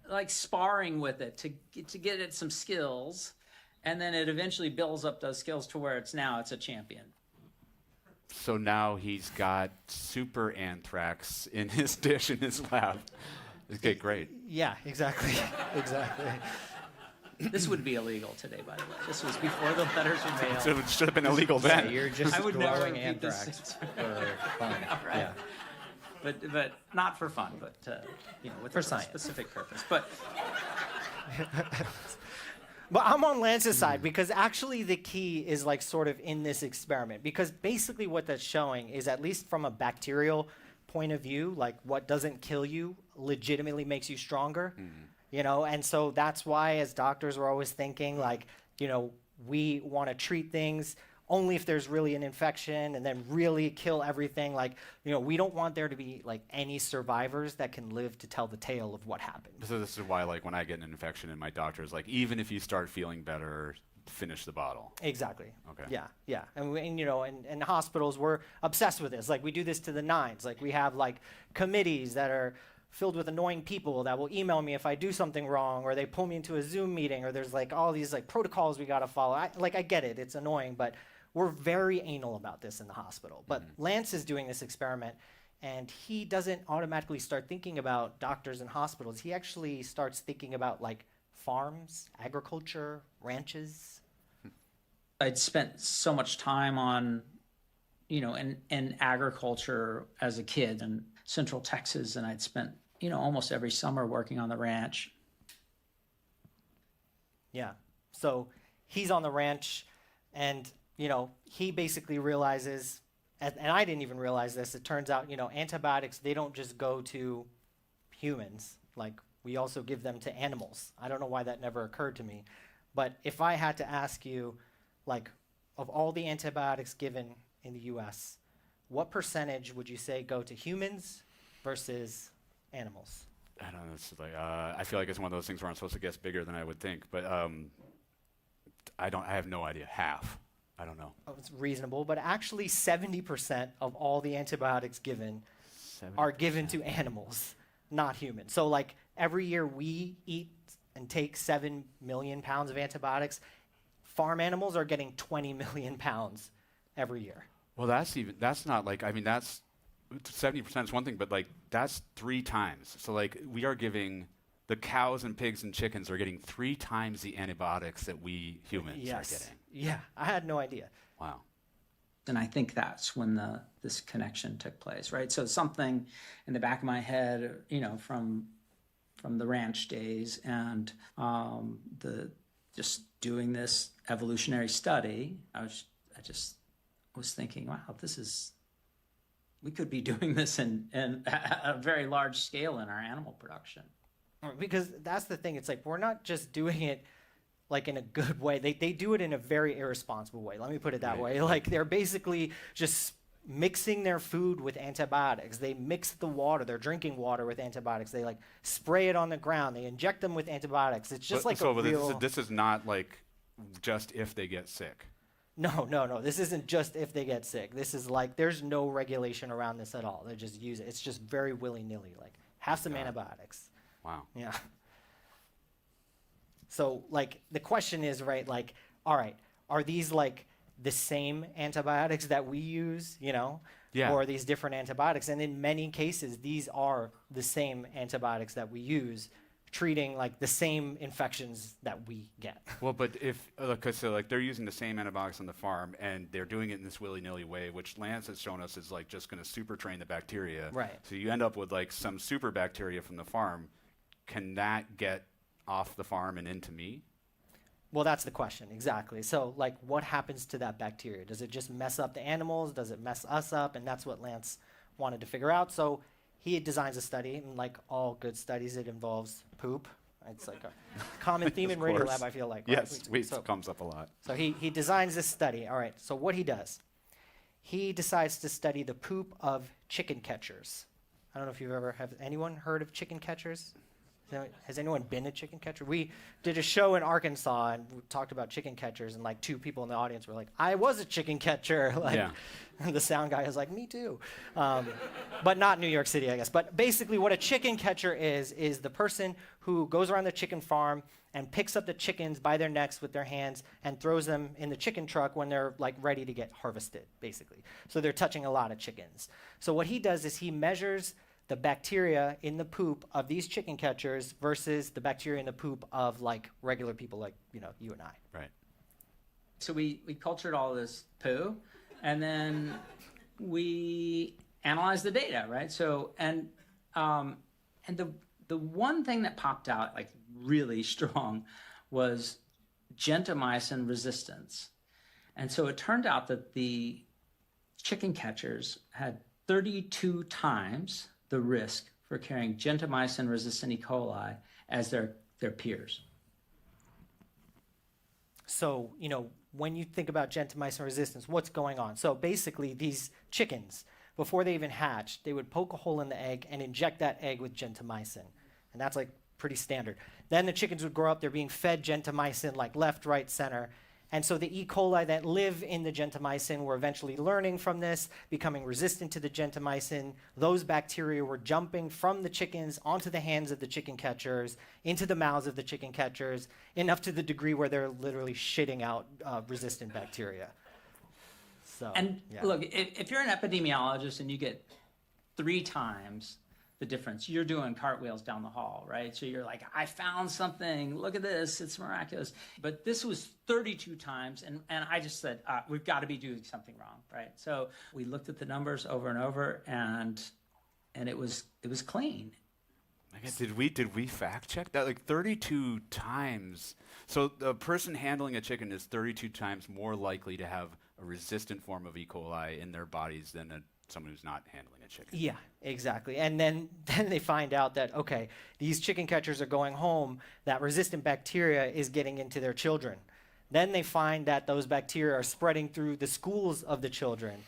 like sparring with it to get it some skills, and then it eventually builds up those skills to where it's a champion.
So now he's got super anthrax in his dish in his lab. Okay, great.
Yeah, exactly. Exactly.
This would be illegal today, by the way. This was before the letters were mailed.
So it should have been illegal then.
You're just
I would never
growing
repeat this.
anthrax for fun.
Right.
Yeah.
But not for fun, but with
For
a
science.
specific purpose. But
But I'm on Lance's side because actually the key is like sort of in this experiment, because basically what that's showing is, at least from a bacterial point of view, like what doesn't kill you legitimately makes you stronger, and so that's why as doctors we're always thinking like, we want to treat things only if there's really an infection and then really kill everything. Like, we don't want there to be like any survivors that can live to tell the tale of what happened.
So this is why, like, when I get an infection and my doctor's like, even if you start feeling better, finish the bottle.
Exactly.
Okay.
Yeah. And hospitals, we're obsessed with this. Like, we do this to the nines. Like, we have like committees that are filled with annoying people that will email me if I do something wrong, or they pull me into a Zoom meeting, or there's like all these like protocols we got to follow. I get it. It's annoying, but we're very anal about this in the hospital. But Lance is doing this experiment, and he doesn't automatically start thinking about doctors and hospitals. He actually starts thinking about like farms, agriculture, ranches.
I'd spent so much time on, in agriculture as a kid in Central Texas, and I'd spent, almost every summer working on the ranch.
Yeah. So he's on the ranch, and he basically realizes, and I didn't even realize this, it turns out, antibiotics, they don't just go to humans. Like, we also give them to animals. I don't know why that never occurred to me. But if I had to ask you, like, of all the antibiotics given in the US, what percentage would you say go to humans versus animals?
I don't know. It's like I feel like it's one of those things where I'm supposed to guess bigger than I would think, but I have no idea. Half. I don't know.
Oh, it's reasonable, but actually 70% of all the antibiotics given are given to animals, not humans. So like every year we eat and take 7 million pounds of antibiotics. Farm animals are getting 20 million pounds every year.
Well, that's not like, that's 70% is one thing, but like that's 3 times. So like we are giving the cows and pigs and chickens are getting 3 times the antibiotics that we humans are getting.
Yeah, I had no idea.
Wow.
And I think that's when this connection took place, right? So something in the back of my head, from the ranch days and just doing this evolutionary study, I just was thinking, wow, we could be doing this in a very large scale in our animal production.
Because that's the thing. It's like we're not just doing it like in a good way. They do it in a very irresponsible way. Let me put it that way. Like they're basically just mixing their food with antibiotics. They mix the water, their drinking water, with antibiotics. They like spray it on the ground. They inject them with antibiotics. It's just
this is not like just if they get sick.
No. This isn't just if they get sick. This is like there's no regulation around this at all. They just use it. It's just very willy-nilly. Like have some antibiotics.
Wow.
Yeah. So like the question is, right, like, all right, are these like the same antibiotics that we use,
Yeah.
or are these different antibiotics? And in many cases, these are the same antibiotics that we use, treating like the same infections that we get.
Well, but they're using the same antibiotics on the farm, and they're doing it in this willy-nilly way, which Lance has shown us is like just going to super train the bacteria.
Right.
So you end up with like some super bacteria from the farm. Can that get off the farm and into me?
Well, that's the question, exactly. So, like, what happens to that bacteria? Does it just mess up the animals? Does it mess us up? And that's what Lance wanted to figure out. So he designs a study, and like all good studies, it involves poop. It's like a common theme in Radiolab, I feel like. Right?
Yes, it comes up a lot.
So he designs this study. All right, so what he does, he decides to study the poop of chicken catchers. I don't know if have anyone heard of chicken catchers? Has anyone been a chicken catcher? We did a show in Arkansas and we talked about chicken catchers, and like 2 people in the audience were like, I was a chicken catcher. And the sound guy was like, me too. But not New York City, I guess. But basically what a chicken catcher is the person who goes around the chicken farm and picks up the chickens by their necks with their hands and throws them in the chicken truck when they're like ready to get harvested, basically. So they're touching a lot of chickens. So what he does is he measures the bacteria in the poop of these chicken catchers versus the bacteria in the poop of like regular people like, you and I.
Right.
So we cultured all this poo, and then we analyzed the data, right? So, and the one thing that popped out like really strong was gentamicin resistance. And so it turned out that the chicken catchers had 32 times the risk for carrying gentamicin-resistant E. coli as their peers.
So, when you think about gentamicin resistance, what's going on? So basically, these chickens, before they even hatch, they would poke a hole in the egg and inject that egg with gentamicin. And that's like pretty standard. Then the chickens would grow up, they're being fed gentamicin like left, right, center. And so the E. coli that live in the gentamicin were eventually learning from this, becoming resistant to the gentamicin. Those bacteria were jumping from the chickens onto the hands of the chicken catchers, into the mouths of the chicken catchers, enough to the degree where they're literally shitting out resistant bacteria. So,
Look, if you're an epidemiologist and you get 3 times the difference, you're doing cartwheels down the hall, right? So you're like, I found something, look at this, it's miraculous. But this was 32 times, and I just said, we've got to be doing something wrong, right? So we looked at the numbers over and over, and it was clean.
I guess, did we fact check that? Like 32 times. So the person handling a chicken is 32 times more likely to have a resistant form of E. coli in their bodies than someone who's not handling a chicken.
Yeah, exactly. And then they find out that, okay, these chicken catchers are going home, that resistant bacteria is getting into their children. Then they find that those bacteria are spreading through the schools of the children.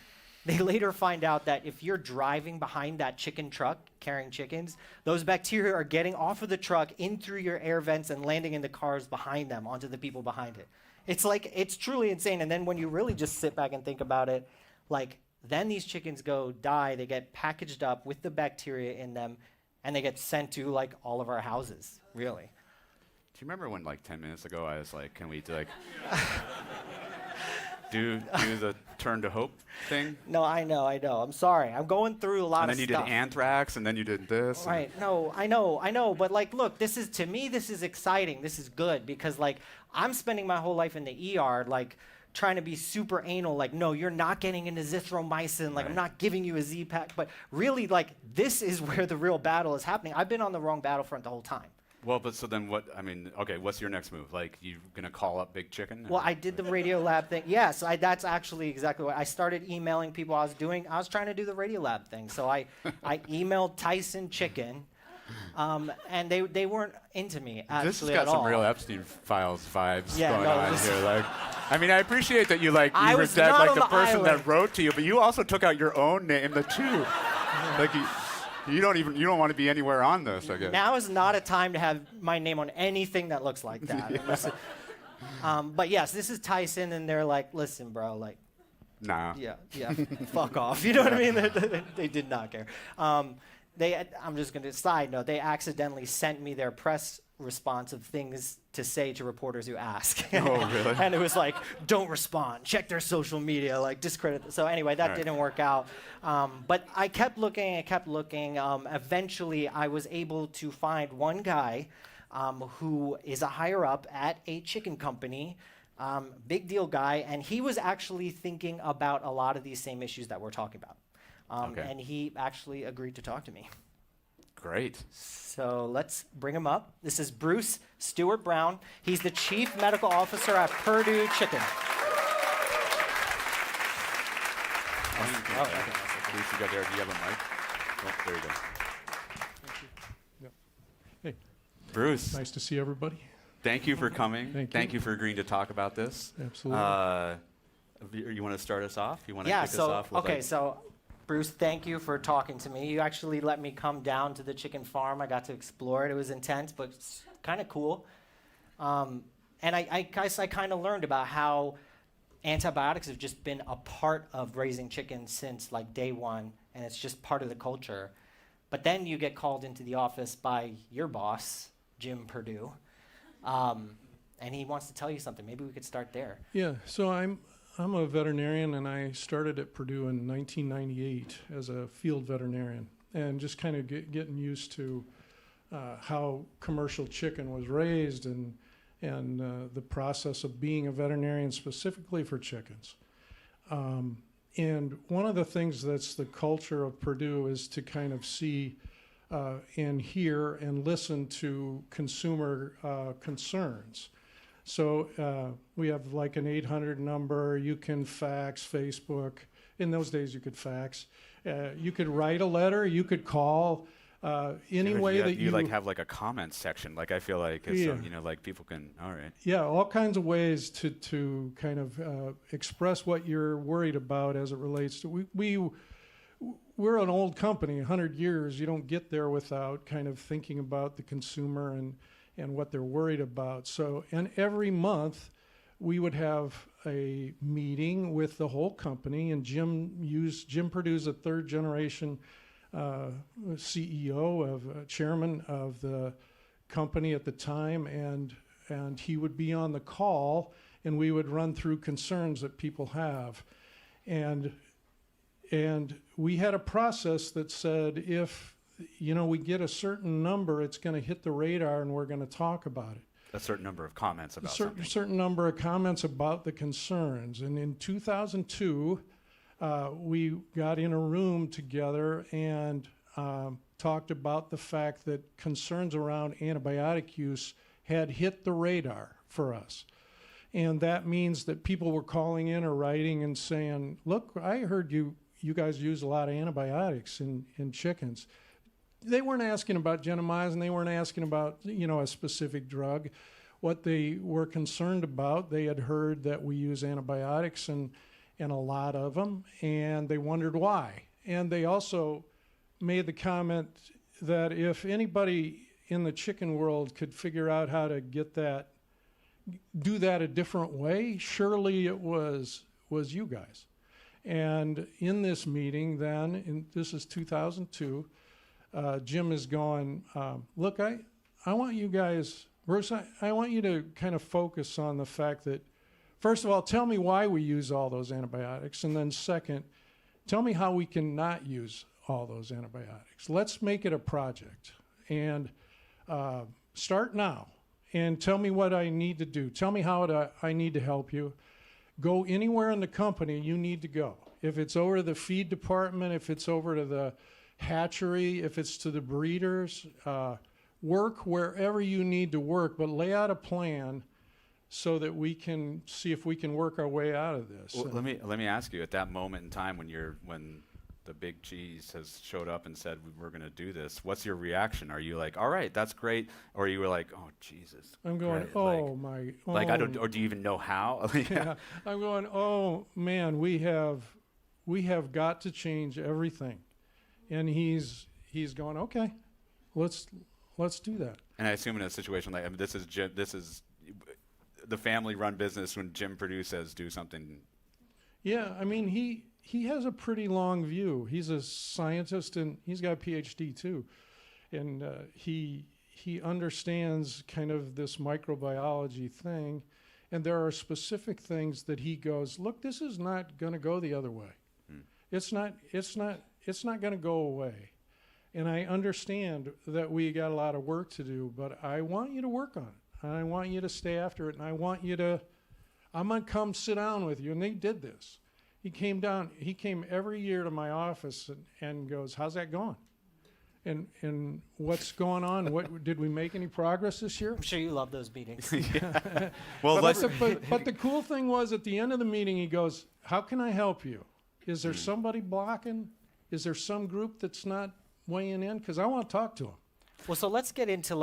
They later find out that if you're driving behind that chicken truck carrying chickens, those bacteria are getting off of the truck in through your air vents and landing in the cars behind them, onto the people behind it. It's like, it's truly insane. And then when you really just sit back and think about it, like, then these chickens die, they get packaged up with the bacteria in them, and they get sent to like all of our houses, really.
Do you remember when like 10 minutes ago I was like, can we do the turn to hope thing?
No, I know. I'm sorry. I'm going through a lot of
And then you
stuff.
did anthrax, and then you did this.
Right. No, I know. But like, look, this is exciting. This is good because like I'm spending my whole life in the ER, like trying to be super anal. Like, no, you're not getting into zithromycin. Like, I'm not giving you a Z-Pack. But really, like, this is where the real battle is happening. I've been on the wrong battlefront the whole time.
Well, but so then what? I mean, okay, what's your next move? Like, you gonna call up Big Chicken?
Well, I did the Radiolab thing. Yes, that's actually exactly what I started emailing people. I was trying to do the Radiolab thing. So I emailed Tyson Chicken, and they weren't into me actually
This has got
at all.
some real Epstein Files vibes
Yeah,
going
no,
on
this-
here. Like, I mean, I appreciate that you like
I
you
was
that
not
like
on
the
the
person
island.
that wrote to you, but you also took out your own name, the two. Like you don't want to be anywhere on this, I guess.
Now is not a time to have my name on anything that looks like that. But yes, this is Tyson, and they're like, listen, bro, like,
Nah.
yeah, fuck off. You know what I mean? They did not care. I'm just going to side note, they accidentally sent me their press response of things to say to reporters who ask.
Oh, really?
And it was like, don't respond, check their social media, like discredit. So anyway, that didn't work out. But I kept looking. Eventually, I was able to find one guy who is a higher up at a chicken company, big deal guy, and he was actually thinking about a lot of these same issues that we're talking about. And he actually agreed to talk to me.
Great.
So let's bring him up. This is Bruce Stewart Brown. He's the Chief Medical Officer at Purdue Chicken.
Bruce, you got there. Do you have a mic? Oh, there you go.
Hey.
Bruce.
Nice to see everybody.
Thank you for coming.
Thank you.
You for agreeing to talk about this.
Absolutely.
You want to start us off? You want to
Yeah,
kick us off? With
so Bruce, thank you for talking to me. You actually let me come down to the chicken farm. I got to explore it. It was intense, but it's kind of cool. And I guess I kind of learned about how antibiotics have just been a part of raising chickens since like day one, and it's just part of the culture. But then you get called into the office by your boss, Jim Purdue, and he wants to tell you something. Maybe we could start there.
Yeah, so I'm a veterinarian, and I started at Purdue in 1998 as a field veterinarian, and just kind of getting used to how commercial chicken was raised and the process of being a veterinarian specifically for chickens. And one of the things that's the culture of Purdue is to kind of see and hear and listen to consumer concerns. So we have like an 800 number. You can fax, Facebook. In those days, you could fax. You could write a letter. You could call. Any way that you
like have like a comment section. Like I feel like like people can. All right.
Yeah, all kinds of ways to kind of express what you're worried about as it relates to we're an old company, 100 years. You don't get there without kind of thinking about the consumer and what they're worried about. So, and every month we would have a meeting with the whole company, and Jim Purdue's a third generation CEO chairman of the company at the time, and he would be on the call, and we would run through concerns that people have. And we had a process that said if we get a certain number, it's going to hit the radar and we're going to talk about it.
A certain number of comments about something.
A certain number of comments about the concerns. And in 2002, we got in a room together and talked about the fact that concerns around antibiotic use had hit the radar for us. And that means that people were calling in or writing and saying, look, I heard you guys use a lot of antibiotics in chickens. They weren't asking about gentamicin, they weren't asking about a specific drug. What they were concerned about, they had heard that we use antibiotics and a lot of them, and they wondered why. And they also made the comment that if anybody in the chicken world could figure out how to do that a different way, surely it was you guys. And in this meeting then, and this is 2002, Jim is going, look, I want you guys, Bruce, I want you to kind of focus on the fact that first of all, tell me why we use all those antibiotics. And then second, tell me how we can not use all those antibiotics. Let's make it a project. And start now. And tell me what I need to do. Tell me how I need to help you. Go anywhere in the company you need to go. If it's over to the feed department, if it's over to the hatchery, if it's to the breeders, work wherever you need to work, but lay out a plan so that we can see if we can work our way out of this.
Well, let me ask you, at that moment in time when the big cheese has showed up and said we're going to do this, what's your reaction? Are you like, all right, that's great, or you were like, oh Jesus?
I'm going,
great.
oh my, oh.
Like I don't, or do you even know how?
Yeah. I'm going, oh man, we have got to change everything, and he's going, okay, let's do that.
And I assume in a situation like, I mean, this is the family-run business. When Jim Perdue says do something.
Yeah, I mean he has a pretty long view. He's a scientist and he's got a PhD too, and he understands kind of this microbiology thing, and there are specific things that he goes, look, this is not going to go the other way. It's not going to go away. And I understand that we got a lot of work to do, but I want you to work on it. And I want you to stay after it, and I'm going to come sit down with you. And they did this. He came every year to my office and goes, how's that going? And what's going on? What did we make any progress this year?
I'm sure you love those meetings.
Well,
but the cool thing was at the end of the meeting, he goes, how can I help you? Is there somebody blocking? Is there some group that's not weighing in? Because I want to talk to him.
Well, so let's get into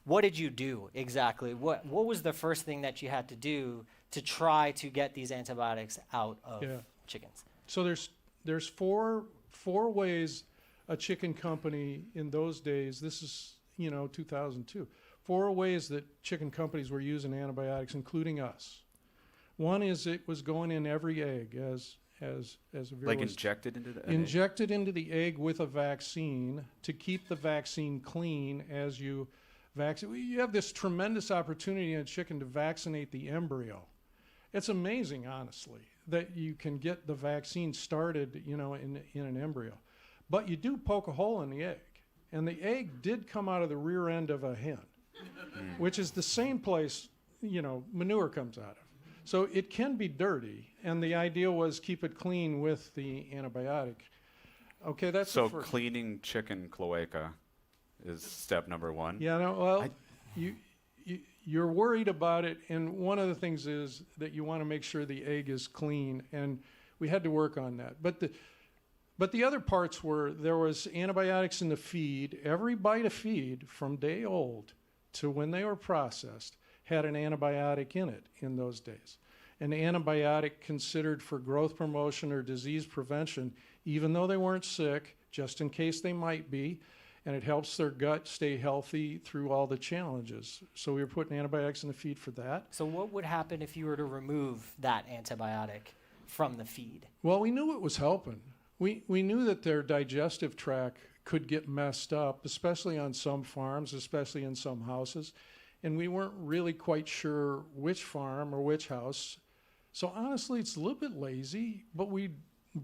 what did you do exactly? What was the first thing that you had to do to try to get these antibiotics out of chickens?
So there's four ways a chicken company in those days, this is 2002, 4 ways that chicken companies were using antibiotics, including us. One is it was going in every egg as Avir
like
was
injected into the
injected into the egg with a vaccine to keep the vaccine clean as you vaccinate. You have this tremendous opportunity in a chicken to vaccinate the embryo. It's amazing, honestly, that you can get the vaccine started, in an embryo. But you do poke a hole in the egg, and the egg did come out of the rear end of a hen, which is the same place, manure comes out of. So it can be dirty, and the idea was keep it clean with the antibiotic. Okay, that's
so
the first.
Cleaning chicken cloaca is step number 1.
Yeah, no, well, you're worried about it, and one of the things is that you want to make sure the egg is clean, and we had to work on that. But the other parts were there was antibiotics in the feed. Every bite of feed from day old to when they were processed had an antibiotic in it in those days. An antibiotic considered for growth promotion or disease prevention, even though they weren't sick, just in case they might be, and it helps their gut stay healthy through all the challenges. So we were putting antibiotics in the feed for that.
So what would happen if you were to remove that antibiotic from the feed?
Well, we knew it was helping. We knew that their digestive tract could get messed up, especially on some farms, especially in some houses. And we weren't really quite sure which farm or which house. So honestly, it's a little bit lazy, but we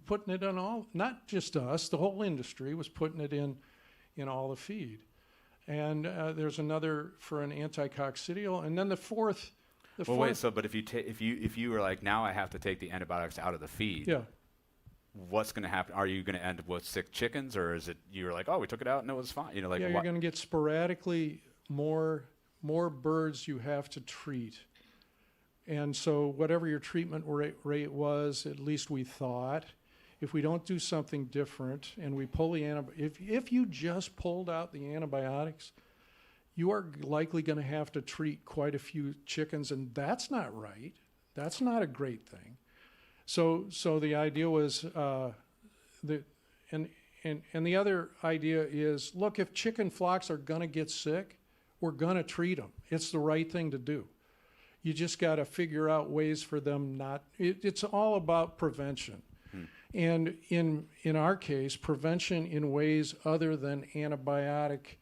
putting it on all, not just us, the whole industry was putting it in all the feed. And there's another for an anticoccidial. And then the fourth.
Wait, but if you were like, now I have to take the antibiotics out of the feed.
Yeah.
What's going to happen? Are you going to end up with sick chickens, or is it you're like, oh, we took it out and it was fine?
You're going to get sporadically more birds you have to treat. And so whatever your treatment rate was, at least we thought, if we don't do something different and we pull the if you just pulled out the antibiotics, you are likely going to have to treat quite a few chickens, and that's not right. That's not a great thing. So the idea was the other idea is, look, if chicken flocks are going to get sick, we're going to treat them. It's the right thing to do. You just got to figure out ways for them not. It's all about prevention. And in our case, prevention in ways other than antibiotic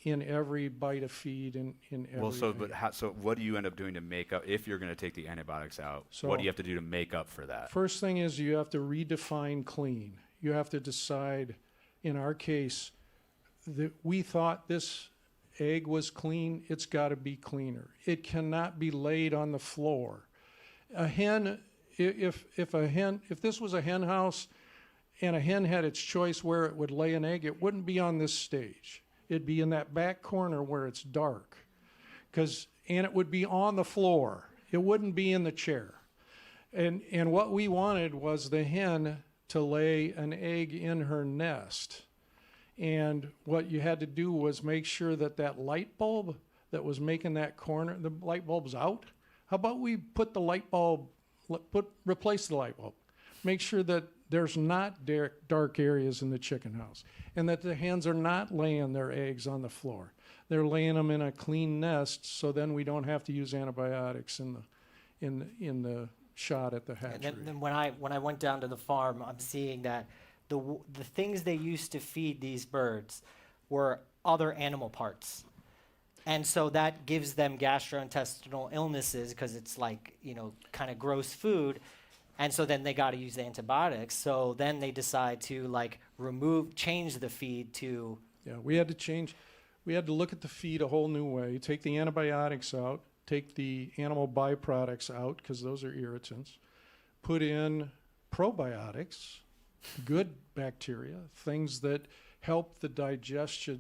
in every bite of feed in every
Well, so
egg.
so what do you end up doing to make up if you're going to take the antibiotics out?
So
what do you have to do to make up for that?
First thing is you have to redefine clean. You have to decide, in our case, that we thought this egg was clean, it's got to be cleaner. It cannot be laid on the floor. A hen, if this was a hen house and a hen had its choice where it would lay an egg, it wouldn't be on this stage. It'd be in that back corner where it's dark. And it would be on the floor. It wouldn't be in the chair. And what we wanted was the hen to lay an egg in her nest. And what you had to do was make sure that that light bulb that was making that corner, the light bulb's out. How about we put the light bulb, replace the light bulb. Make sure that there's not dark areas in the chicken house and that the hens are not laying their eggs on the floor. They're laying them in a clean nest, so then we don't have to use antibiotics in the shot at the hatchery.
And then when I went down to the farm, I'm seeing that the things they used to feed these birds were other animal parts. And so that gives them gastrointestinal illnesses because it's like, kind of gross food. And so then they got to use the antibiotics. So then they decide to change the feed to.
Yeah, we had to look at the feed a whole new way, take the antibiotics out, take the animal byproducts out because those are irritants, put in probiotics, good bacteria, things that help the digestive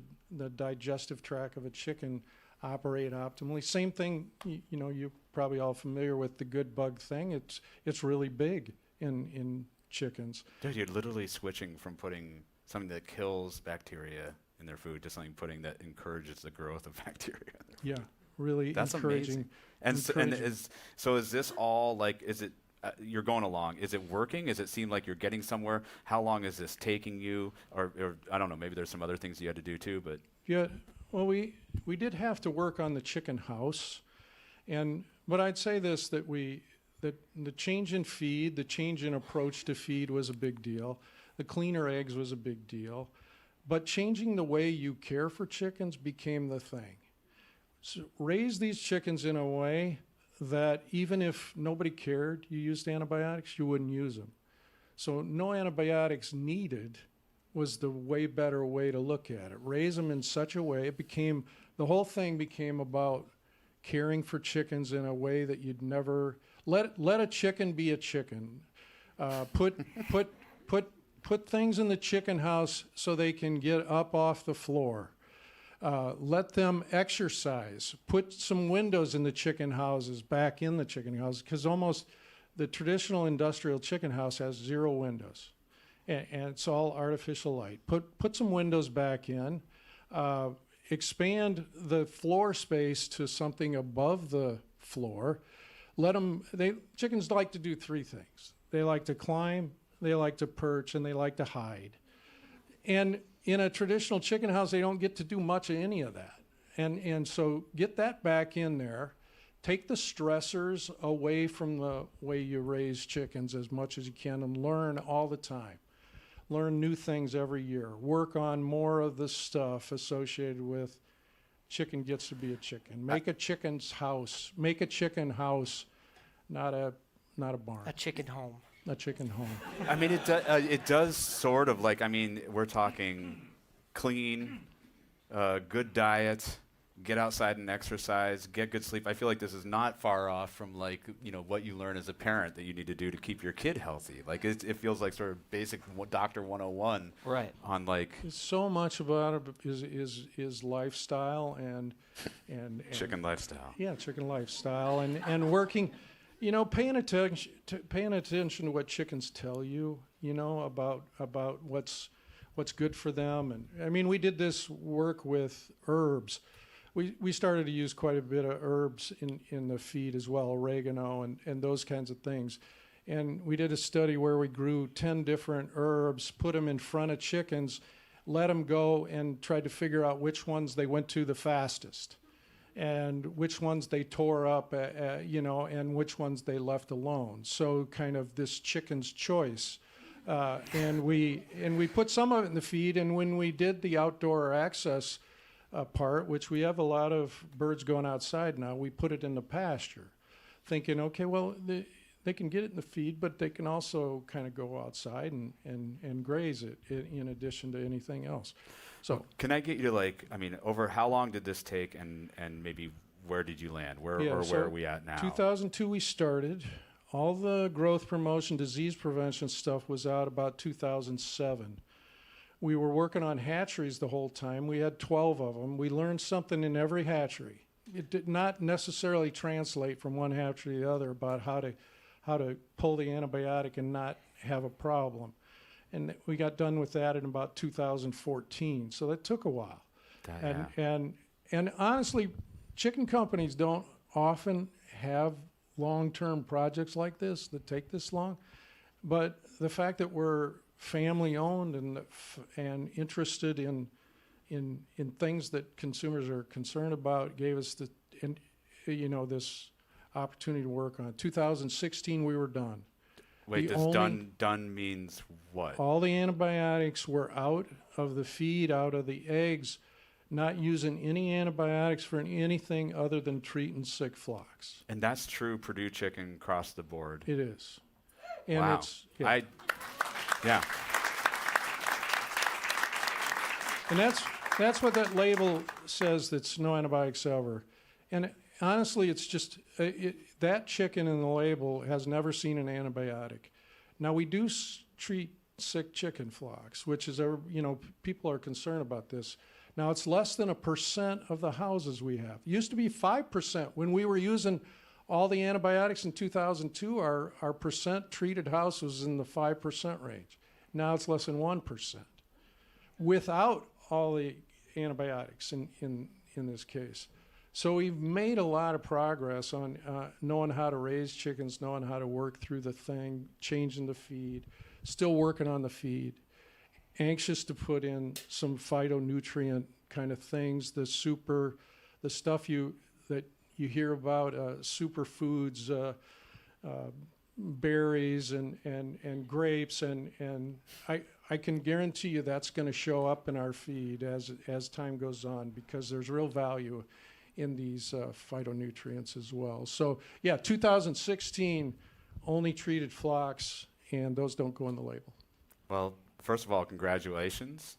tract of a chicken operate optimally. Same thing, you're probably all familiar with the good bug thing. It's really big in chickens.
Dude, you're literally switching from putting something that kills bacteria in their food to something putting that encourages the growth of bacteria.
Yeah, really
That's
encouraging.
Amazing. So is this all is it? You're going along. Is it working? Does it seem like you're getting somewhere? How long is this taking you? Or I don't know. Maybe there's some other things you had to do too. But
yeah, well, we did have to work on the chicken house, but I'd say this that the change in feed, the change in approach to feed was a big deal. The cleaner eggs was a big deal, but changing the way you care for chickens became the thing. So raise these chickens in a way that even if nobody cared you used antibiotics, you wouldn't use them. So no antibiotics needed was the way better way to look at it. Raise them in such a way, the whole thing became about caring for chickens in a way that you'd never, let a chicken be a chicken. Put things in the chicken house so they can get up off the floor. Let them exercise. Put some windows in the chicken houses, back in the chicken house, because almost the traditional industrial chicken house has 0 windows, and it's all artificial light. Put some windows back in. Expand the floor space to something above the floor. Chickens like to do 3 things. They like to climb, they like to perch, and they like to hide. And in a traditional chicken house, they don't get to do much of any of that. And so get that back in there. Take the stressors away from the way you raise chickens as much as you can and learn all the time. Learn new things every year. Work on more of the stuff associated with chicken gets to be a chicken. Make a chicken's house. Make a chicken house, not a barn.
A chicken home.
A chicken home.
I mean, it does sort of we're talking clean, good diet, get outside and exercise, get good sleep. I feel like this is not far off from what you learn as a parent that you need to do to keep your kid healthy. It feels like sort of basic Doctor 101.
Right.
On
so much about it is lifestyle and
chicken lifestyle.
Yeah, chicken lifestyle and working. Paying attention to what chickens tell you, about what's good for them. And I mean, we did this work with herbs. We started to use quite a bit of herbs in the feed as well, oregano and those kinds of things. And we did a study where we grew 10 different herbs, put them in front of chickens, let them go and tried to figure out which ones they went to the fastest, and which ones they tore up, and which ones they left alone. So kind of this chicken's choice. And we put some of it in the feed, and when we did the outdoor access part, which we have a lot of birds going outside now. We put it in the pasture, thinking, okay, well, they can get it in the feed, but they can also kind of go outside and graze it in addition to anything else. So
can I get you to, like, I mean, over how long did this take, and maybe where did you land? Where are we at now?
2002 we started. All the growth promotion, disease prevention stuff was out about 2007. We were working on hatcheries the whole time. We had 12 of them. We learned something in every hatchery. It did not necessarily translate from one hatchery to the other about how to pull the antibiotic and not have a problem. And we got done with that in about 2014. So that took a while. And honestly, chicken companies don't often have long-term projects like this that take this long. But the fact that we're family-owned and interested in things that consumers are concerned about gave us this opportunity to work on. 2016, we were done.
Wait, done means what?
All the antibiotics were out of the feed, out of the eggs, not using any antibiotics for anything other than treating sick flocks.
And that's true Purdue chicken across the board.
It is. And
wow.
Yeah. And that's what that label says, that's no antibiotics ever. And honestly, it's just, that chicken in the label has never seen an antibiotic. Now, we do treat sick chicken flocks, which is, people are concerned about this. Now, it's less than 1% of the houses we have. It used to be 5%. When we were using all the antibiotics in 2002, our percent treated house was in the 5% range. Now it's less than 1%. Without all the antibiotics in this case. So we've made a lot of progress on knowing how to raise chickens, knowing how to work through the thing, changing the feed, still working on the feed. Anxious to put in some phytonutrient kind of things, the stuff that you hear about, superfoods, berries and grapes, and I can guarantee you that's going to show up in our feed as time goes on, because there's real value in these phytonutrients as well. So yeah, 2016 only treated flocks, and those don't go in the label.
Well, first of all, congratulations.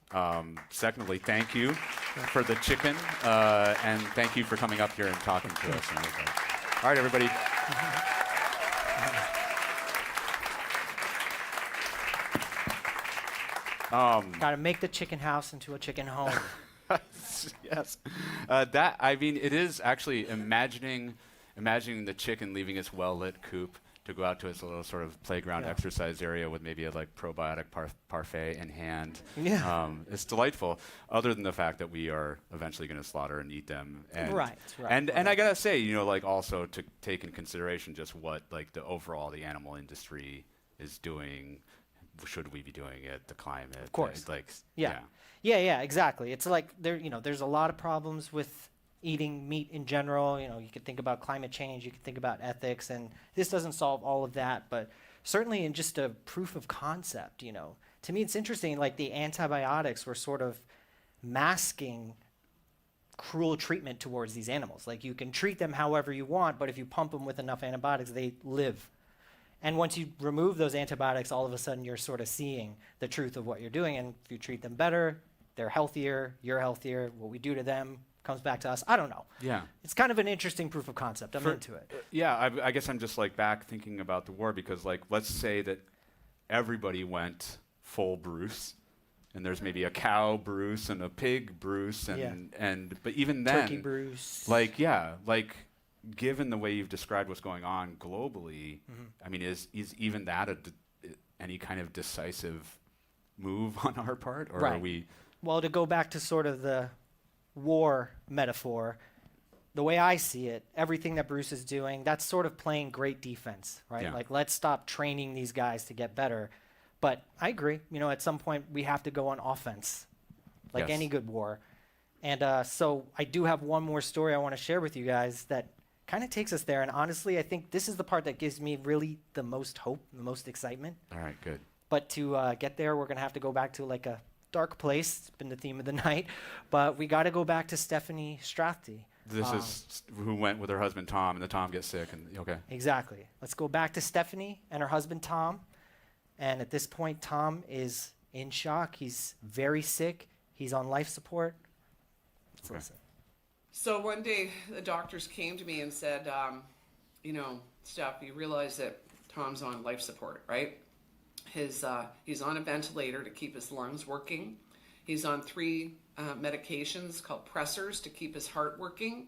Secondly, thank you for the chicken, and thank you for coming up here and talking to us. And everything. All right, everybody.
Got to make the chicken house into a chicken home.
Yes. It is actually imagining the chicken leaving its well-lit coop to go out to its little sort of playground exercise area with maybe a probiotic parfait in hand.
Yeah.
It's delightful, other than the fact that we are eventually going to slaughter and eat them. And
right.
And I gotta say, also to take in consideration just what the overall the animal industry is doing. Should we be doing it? The climate,
of course.
Yeah,
exactly. It's like there's a lot of problems with eating meat in general. You could think about climate change, you could think about ethics, and this doesn't solve all of that, but certainly in just a proof of concept, to me it's interesting, the antibiotics were sort of masking cruel treatment towards these animals. You can treat them however you want, but if you pump them with enough antibiotics, they live. And once you remove those antibiotics, all of a sudden you're sort of seeing the truth of what you're doing, and if you treat them better, they're healthier, you're healthier, what we do to them comes back to us. I don't know.
Yeah.
It's kind of an interesting proof of concept. I'm into it.
Yeah, I guess I'm just back thinking about the war, because let's say that everybody went full Bruce, and there's maybe a cow Bruce and a pig Bruce, but even then,
turkey Bruce.
Given the way you've described what's going on globally, is even that any kind of decisive move on our part, or
right.
Are we?
Well, to go back to sort of the war metaphor, the way I see it, everything that Bruce is doing, that's sort of playing great defense, right?
Yeah.
Let's stop training these guys to get better. But I agree, at some point we have to go on offense, like
yes.
any good war. And so I do have one more story I want to share with you guys that kind of takes us there. And honestly, I think this is the part that gives me really the most hope, the most excitement.
All right, good.
But to get there, we're going to have to go back to a dark place. It's been the theme of the night. But we got to go back to Stephanie Strathdee.
This is who went with her husband Tom, and the Tom gets sick. And okay.
Exactly. Let's go back to Stephanie and her husband Tom. And at this point, Tom is in shock. He's very sick. He's on life support. Let's listen.
So one day the doctors came to me and said, Steph, you realize that Tom's on life support, right? He's on a ventilator to keep his lungs working. He's on 3 medications called pressors to keep his heart working.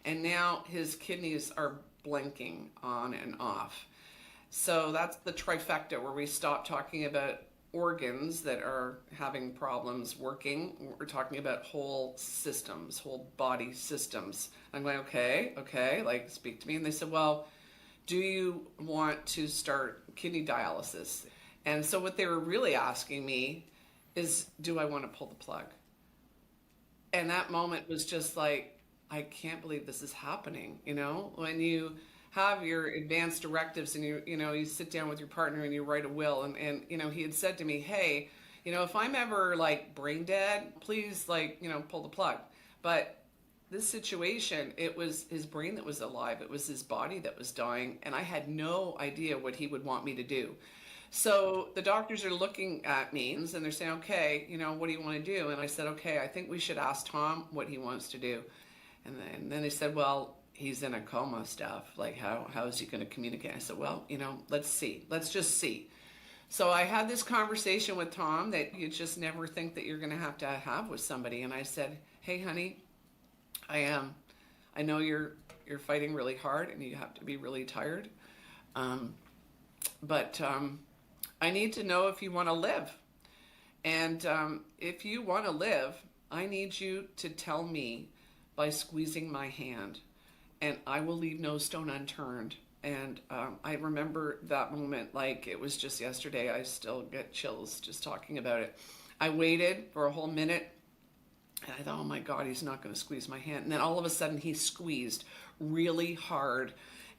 And now his kidneys are blinking on and off. So that's the trifecta where we stop talking about organs that are having problems working. We're talking about whole systems, whole body systems. I'm going, okay, like speak to me. And they said, well, do you want to start kidney dialysis? And so what they were really asking me is, do I want to pull the plug? And that moment was just like, I can't believe this is happening. When you have your advanced directives and you sit down with your partner and you write a will, and he had said to me, hey, if I'm ever like brain dead, please pull the plug. But this situation, it was his brain that was alive, it was his body that was dying, and I had no idea what he would want me to do. So the doctors are looking at me and they're saying, okay, what do you want to do? And I said, okay, I think we should ask Tom what he wants to do. And then they said, well, he's in a coma, Steph. Like, how is he going to communicate? I said, well, let's see. Let's just see. So I had this conversation with Tom that you just never think that you're going to have with somebody. And I said, hey, honey, I know you're fighting really hard and you have to be really tired. But I need to know if you want to live. And if you want to live, I need you to tell me by squeezing my hand, and I will leave no stone unturned. And I remember that moment like it was just yesterday. I still get chills just talking about it. I waited for a whole minute, and I thought, oh my God, he's not going to squeeze my hand. And then all of a sudden he squeezed really hard.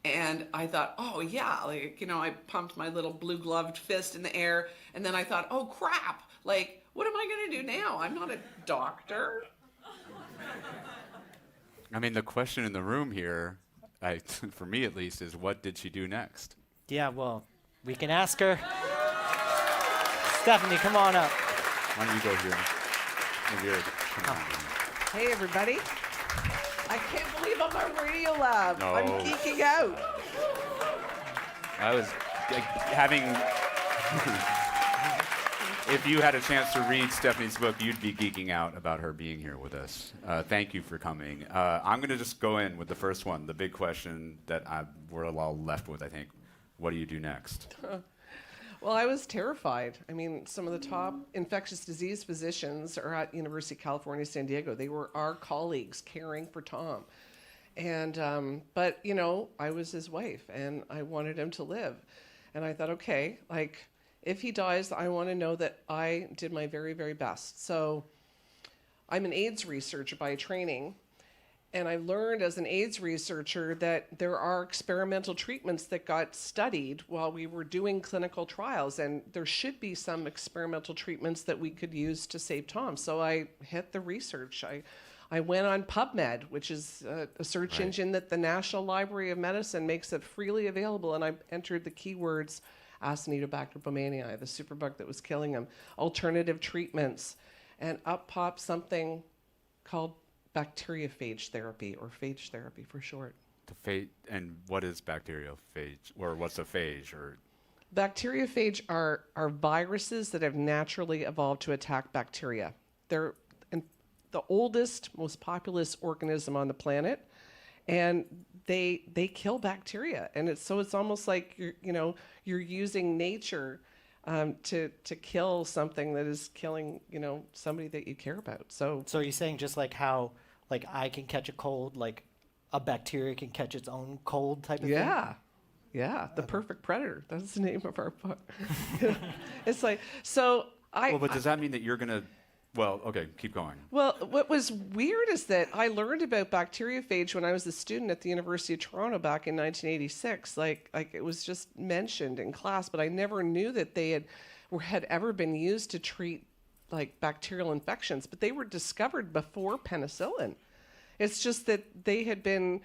And I thought, oh yeah, I pumped my little blue gloved fist in the air. And then I thought, oh crap, what am I going to do now? I'm not a doctor.
I mean, the question in the room here, for me at least, is what did she do next?
Yeah, well, we can ask her. Stephanie, come on up.
Why don't you go here? Avir,
Hey, everybody. I can't believe I'm on Radiolab.
No.
I'm geeking out.
I was having... If you had a chance to read Stephanie's book, you'd be geeking out about her being here with us. Thank you for coming. I'm going to just go in with the first one, the big question that we're all left with, I think. What do you do next?
Well, I was terrified. I mean, some of the top infectious disease physicians are at University of California, San Diego. They were our colleagues caring for Tom. And, but, I was his wife, and I wanted him to live. And I thought, okay, if he dies, I want to know that I did my very, very best. So I'm an AIDS researcher by training, and I learned as an AIDS researcher that there are experimental treatments that got studied while we were doing clinical trials, and there should be some experimental treatments that we could use to save Tom. So I hit the research. I went on PubMed, which is a search engine that the National Library of Medicine makes it freely available, and I entered the keywords Acinetobacter baumannii, the superbug that was killing him, alternative treatments, and up popped something called bacteriophage therapy, or phage therapy for short.
And what is bacteriophage, or what's a phage? Or
bacteriophage are viruses that have naturally evolved to attack bacteria. They're the oldest, most populous organism on the planet, and they kill bacteria. And it's almost like you're using nature to kill something that is killing somebody that you care about. So
you're saying just like how I can catch a cold, like a bacteria can catch its own cold type of thing?
Yeah, The Perfect Predator. That's the name of our book. It's like, so
but does that mean that you're going to... Well, okay, keep going.
Well, what was weird is that I learned about bacteriophage when I was a student at the University of Toronto back in 1986. Like it was just mentioned in class, but I never knew that they had ever been used to treat like bacterial infections, but they were discovered before penicillin. It's just that they had been,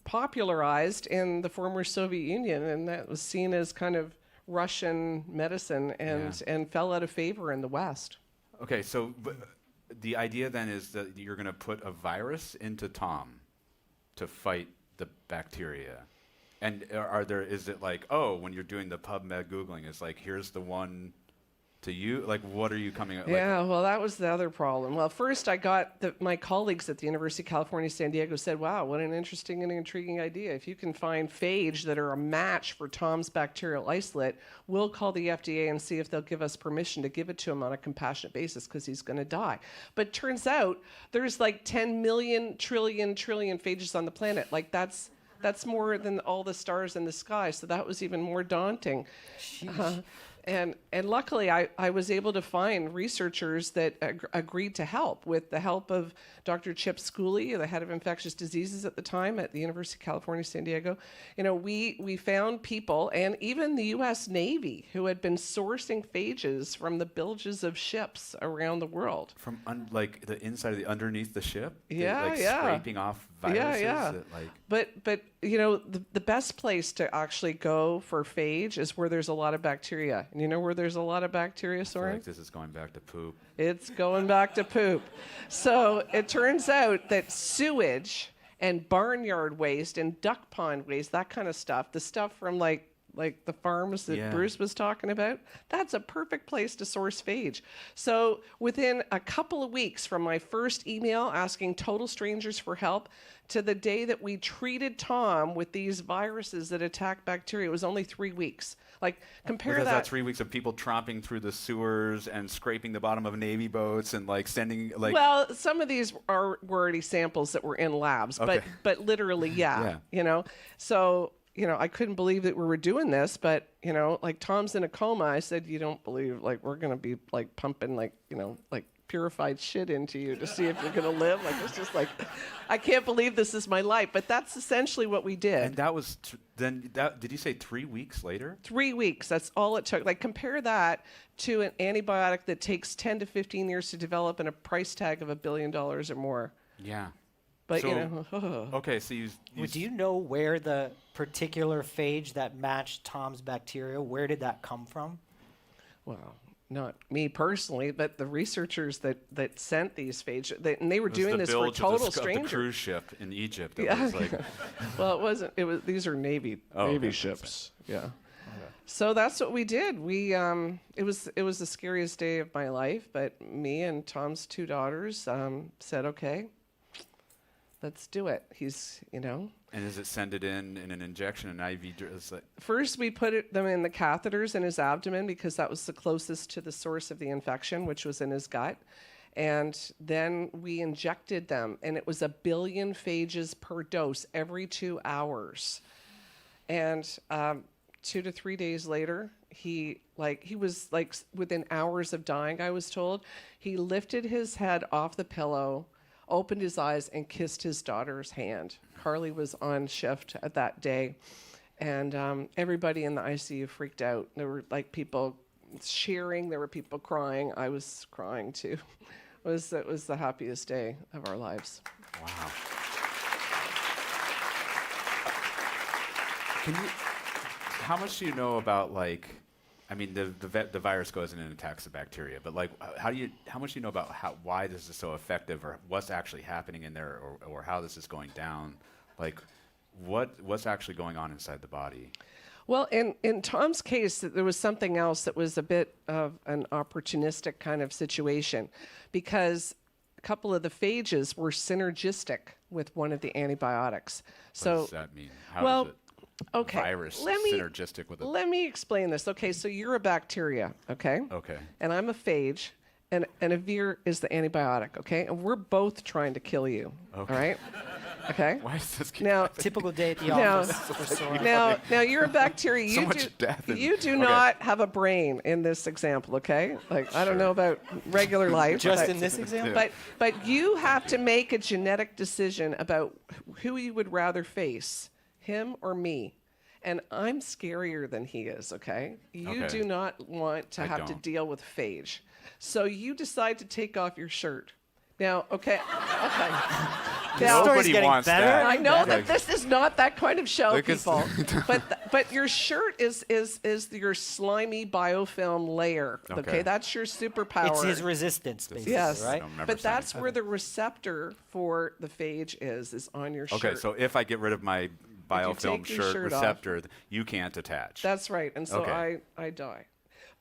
popularized in the former Soviet Union, and that was seen as kind of Russian medicine and fell out of favor in the West.
Okay, so the idea then is that you're going to put a virus into Tom to fight the bacteria. And is it like, when you're doing the PubMed Googling, it's like, here's the one to you? Like, what are you coming up?
Yeah, well, that was the other problem. Well, first I got my colleagues at the University of California, San Diego said, wow, what an interesting and intriguing idea. If you can find phage that are a match for Tom's bacterial isolate, we'll call the FDA and see if they'll give us permission to give it to him on a compassionate basis because he's going to die. But turns out there's like 10 million, trillion phages on the planet. Like that's more than all the stars in the sky. So that was even more daunting. And luckily, I was able to find researchers that agreed to help with the help of Dr. Chip Schooley, the head of infectious diseases at the time at the University of California, San Diego. We found people, and even the U.S. Navy, who had been sourcing phages from the bilges of ships around the world.
From like the inside of underneath the ship?
Yeah,
Scraping off viruses?
Yeah. But the best place to actually go for phage is where there's a lot of bacteria. And you know where there's a lot of bacteria, Soren?
I feel like this is going back to poop.
It's going back to poop. So it turns out that sewage and barnyard waste and duck pond waste, that kind of stuff, the stuff from like the farms that Bruce was talking about, that's a perfect place to source phage. So within a couple of weeks from my first email asking total strangers for help to the day that we treated Tom with these viruses that attack bacteria, it was only 3 weeks. Like, compare
because that's 3 weeks of people tromping through the sewers and scraping the bottom of Navy boats and sending
Well, some of these were already samples that were in labs, but literally, So, I couldn't believe that we were doing this, but, Tom's in a coma. I said, you don't believe, we're going to be, pumping, purified shit into you to see if you're going to live. It's just I can't believe this is my life. But that's essentially what we did.
And that was, did you say 3 weeks later?
3 weeks. That's all it took. Compare that to an antibiotic that takes 10 to 15 years to develop and a price tag of $1 billion or more.
Yeah.
But,
Okay, so
do you know where the particular phage that matched Tom's bacteria, where did that come from?
Well, not me personally, but the researchers that sent these phage, and they were doing this for total strangers.
The cruise ship in Egypt.
Well, it wasn't. It was. These are Navy ships. Yeah. Okay. So that's what we did. We it was the scariest day of my life, but me and Tom's 2 daughters said, okay, let's do it. He's,
And does it send it in an injection, an IV?
First, we put them in the catheters in his abdomen because that was the closest to the source of the infection, which was in his gut. And then we injected them, and it was 1 billion phages per dose every 2 hours. And 2 to 3 days later, he was within hours of dying, I was told. He lifted his head off the pillow, opened his eyes, and kissed his daughter's hand. Carly was on shift at that day, and everybody in the ICU freaked out. There were people cheering, there were people crying. I was crying too. It was the happiest day of our lives.
Wow. How much do you know about the virus goes in and attacks the bacteria, but how much do you know about why this is so effective, or what's actually happening in there, or how this is going down? What's actually going on inside the body?
Well, in Tom's case, there was something else that was a bit of an opportunistic kind of situation, because a couple of the phages were synergistic with one of the antibiotics.
What does that mean? How does it?
Okay.
Virus synergistic with it.
Let me explain this. Okay, so you're a bacteria, okay?
Okay.
And I'm a phage, and Avir is the antibiotic, okay? And we're both trying to kill you, all right? Okay?
Why is this
typical day at the office for Soren?
Now you're a bacteria.
So much death.
You do not have a brain in this example, okay? I don't know about regular life.
Just in this example?
But you have to make a genetic decision about who you would rather face, him or me. And I'm scarier than he is, okay? You
Okay.
do not want to
I
have to
don't.
deal with phage. So you decide to take off your shirt. Now, okay. Now,
Nobody wants that.
I know that
Like-
this is not that kind of show,
Look,
people. But your shirt is your slimy biofilm layer. Okay, that's your superpower.
It's his resistance, basically,
Yes,
right?
but that's where the receptor for the phage is on your shirt.
Okay, so if I get rid of my biofilm
take your
shirt
shirt off-
receptor, you can't attach.
That's right, and so
Okay.
I die.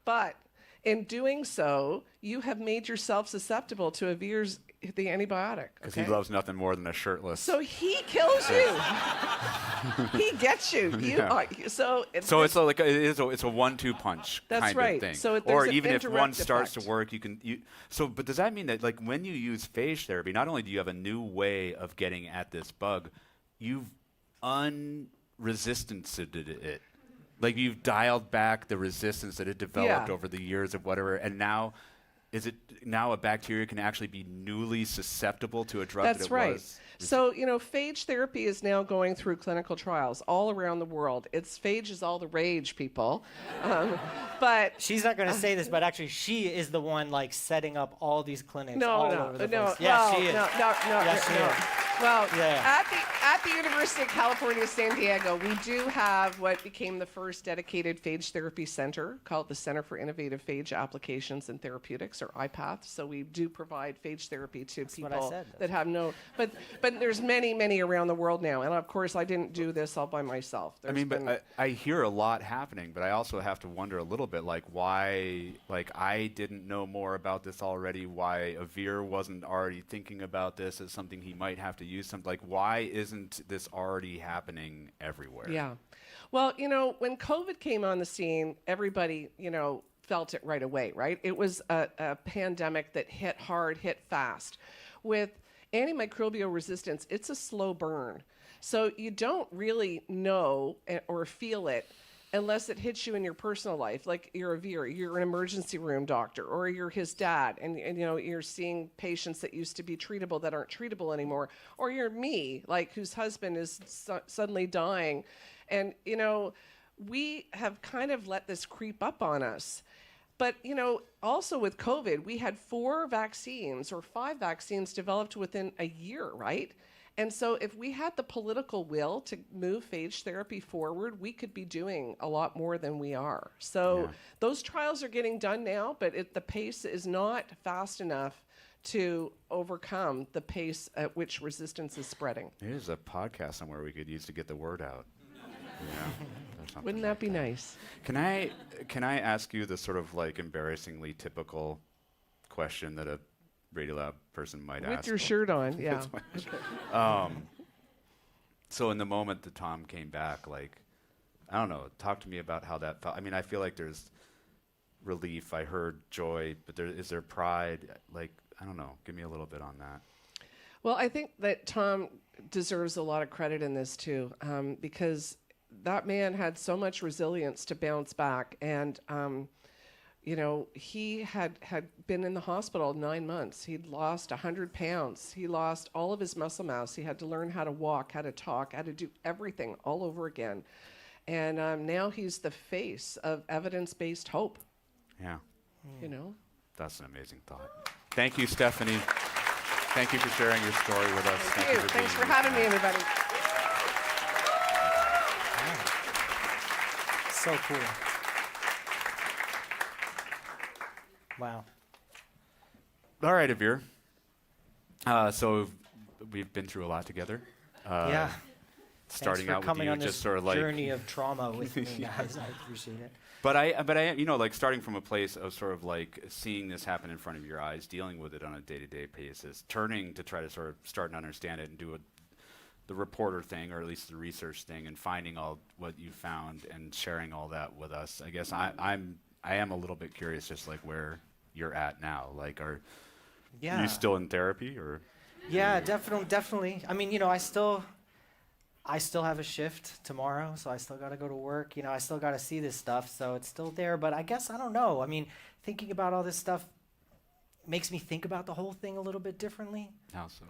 But in doing so, you have made yourself susceptible to Avir's the antibiotic.
Because
Okay?
he loves nothing more than a shirtless.
So he kills you. He gets you.
Yeah.
So
it's like it's a 1-2 punch
That's
kind
right.
of thing.
So
or
there's an
even if one
indirect
starts
effect.
to work, but does that mean that like when you use phage therapy, not only do you have a new way of getting at this bug, you've unresistanced it. Like you've dialed back the resistance that it developed over the years of whatever, and now a bacteria can actually be newly susceptible to a drug
That's
that it
right.
was?
So, phage therapy is now going through clinical trials all around the world. Phage is all the rage, people. But
she's not going to say this, but actually, she is the one like setting up all these clinics all over the place.
Well,
she is.
No.
Yes, she is.
Well,
Yeah.
at the University of California, San Diego, we do have what became the first dedicated phage therapy center called the Center for Innovative Phage Applications and Therapeutics, or IPATH. So we do provide phage therapy to
what I
people
said.
that have no. But there's many around the world now, and of course, I didn't do this all by myself.
But I hear a lot happening, but I also have to wonder a little bit, like why, like I didn't know more about this already. Why Avir wasn't already thinking about this as something he might have to use. Like why isn't this already happening everywhere?
Yeah. Well, when COVID came on the scene, everybody, felt it right away, right? It was a pandemic that hit hard, hit fast. With antimicrobial resistance, it's a slow burn. So you don't really know or feel it unless it hits you in your personal life. Like you're you're an emergency room doctor, or you're his dad, and you're seeing patients that used to be treatable that aren't treatable anymore. Or you're me, like whose husband is suddenly dying. And, we have kind of let this creep up on us. But, also with COVID, we had 4 vaccines or 5 vaccines developed within a year, right? And so if we had the political will to move phage therapy forward, we could be doing a lot more than we are. So those trials are getting done now, but the pace is not fast enough to overcome the pace at which resistance is spreading.
There's a podcast somewhere we could use to get the word out.
Wouldn't that be nice?
Can I ask you the sort of like embarrassingly typical question that a Radiolab person might ask?
With your shirt on, yeah.
So in the moment that Tom came back, like, I don't know, talk to me about how that felt. I mean, I feel like there's relief. I heard joy, but is there pride? Like, I don't know. Give me a little bit on that.
Well, I think that Tom deserves a lot of credit in this too, because that man had so much resilience to bounce back. And, he had been in the hospital 9 months. He'd lost 100 pounds. He lost all of his muscle mass. He had to learn how to walk, how to talk, how to do everything all over again. And now he's the face of evidence-based hope.
Yeah.
That's
an amazing thought. Thank you, Stephanie. Thank you for sharing your story with us.
Thank you. Thanks for having me, everybody.
So cool. Wow.
All right, Avir. So we've been through a lot together.
Yeah.
Starting
Thanks for
out with
coming
you,
on
just
this
sort of like
journey of trauma with me, guys. I appreciate it.
But I, like starting from a place of sort of like seeing this happen in front of your eyes, dealing with it on a day-to-day basis, turning to try to sort of start and understand it and do the reporter thing, or at least the research thing, and finding all what you found and sharing all that with us. I guess I am a little bit curious, just like where you're at now. Like, are you still in therapy, or?
Yeah, definitely. I mean, I still have a shift tomorrow, so I still got to go to work. I still got to see this stuff, so it's still there. But I guess, I don't know. I mean, thinking about all this stuff makes me think about the whole thing a little bit differently.
How so?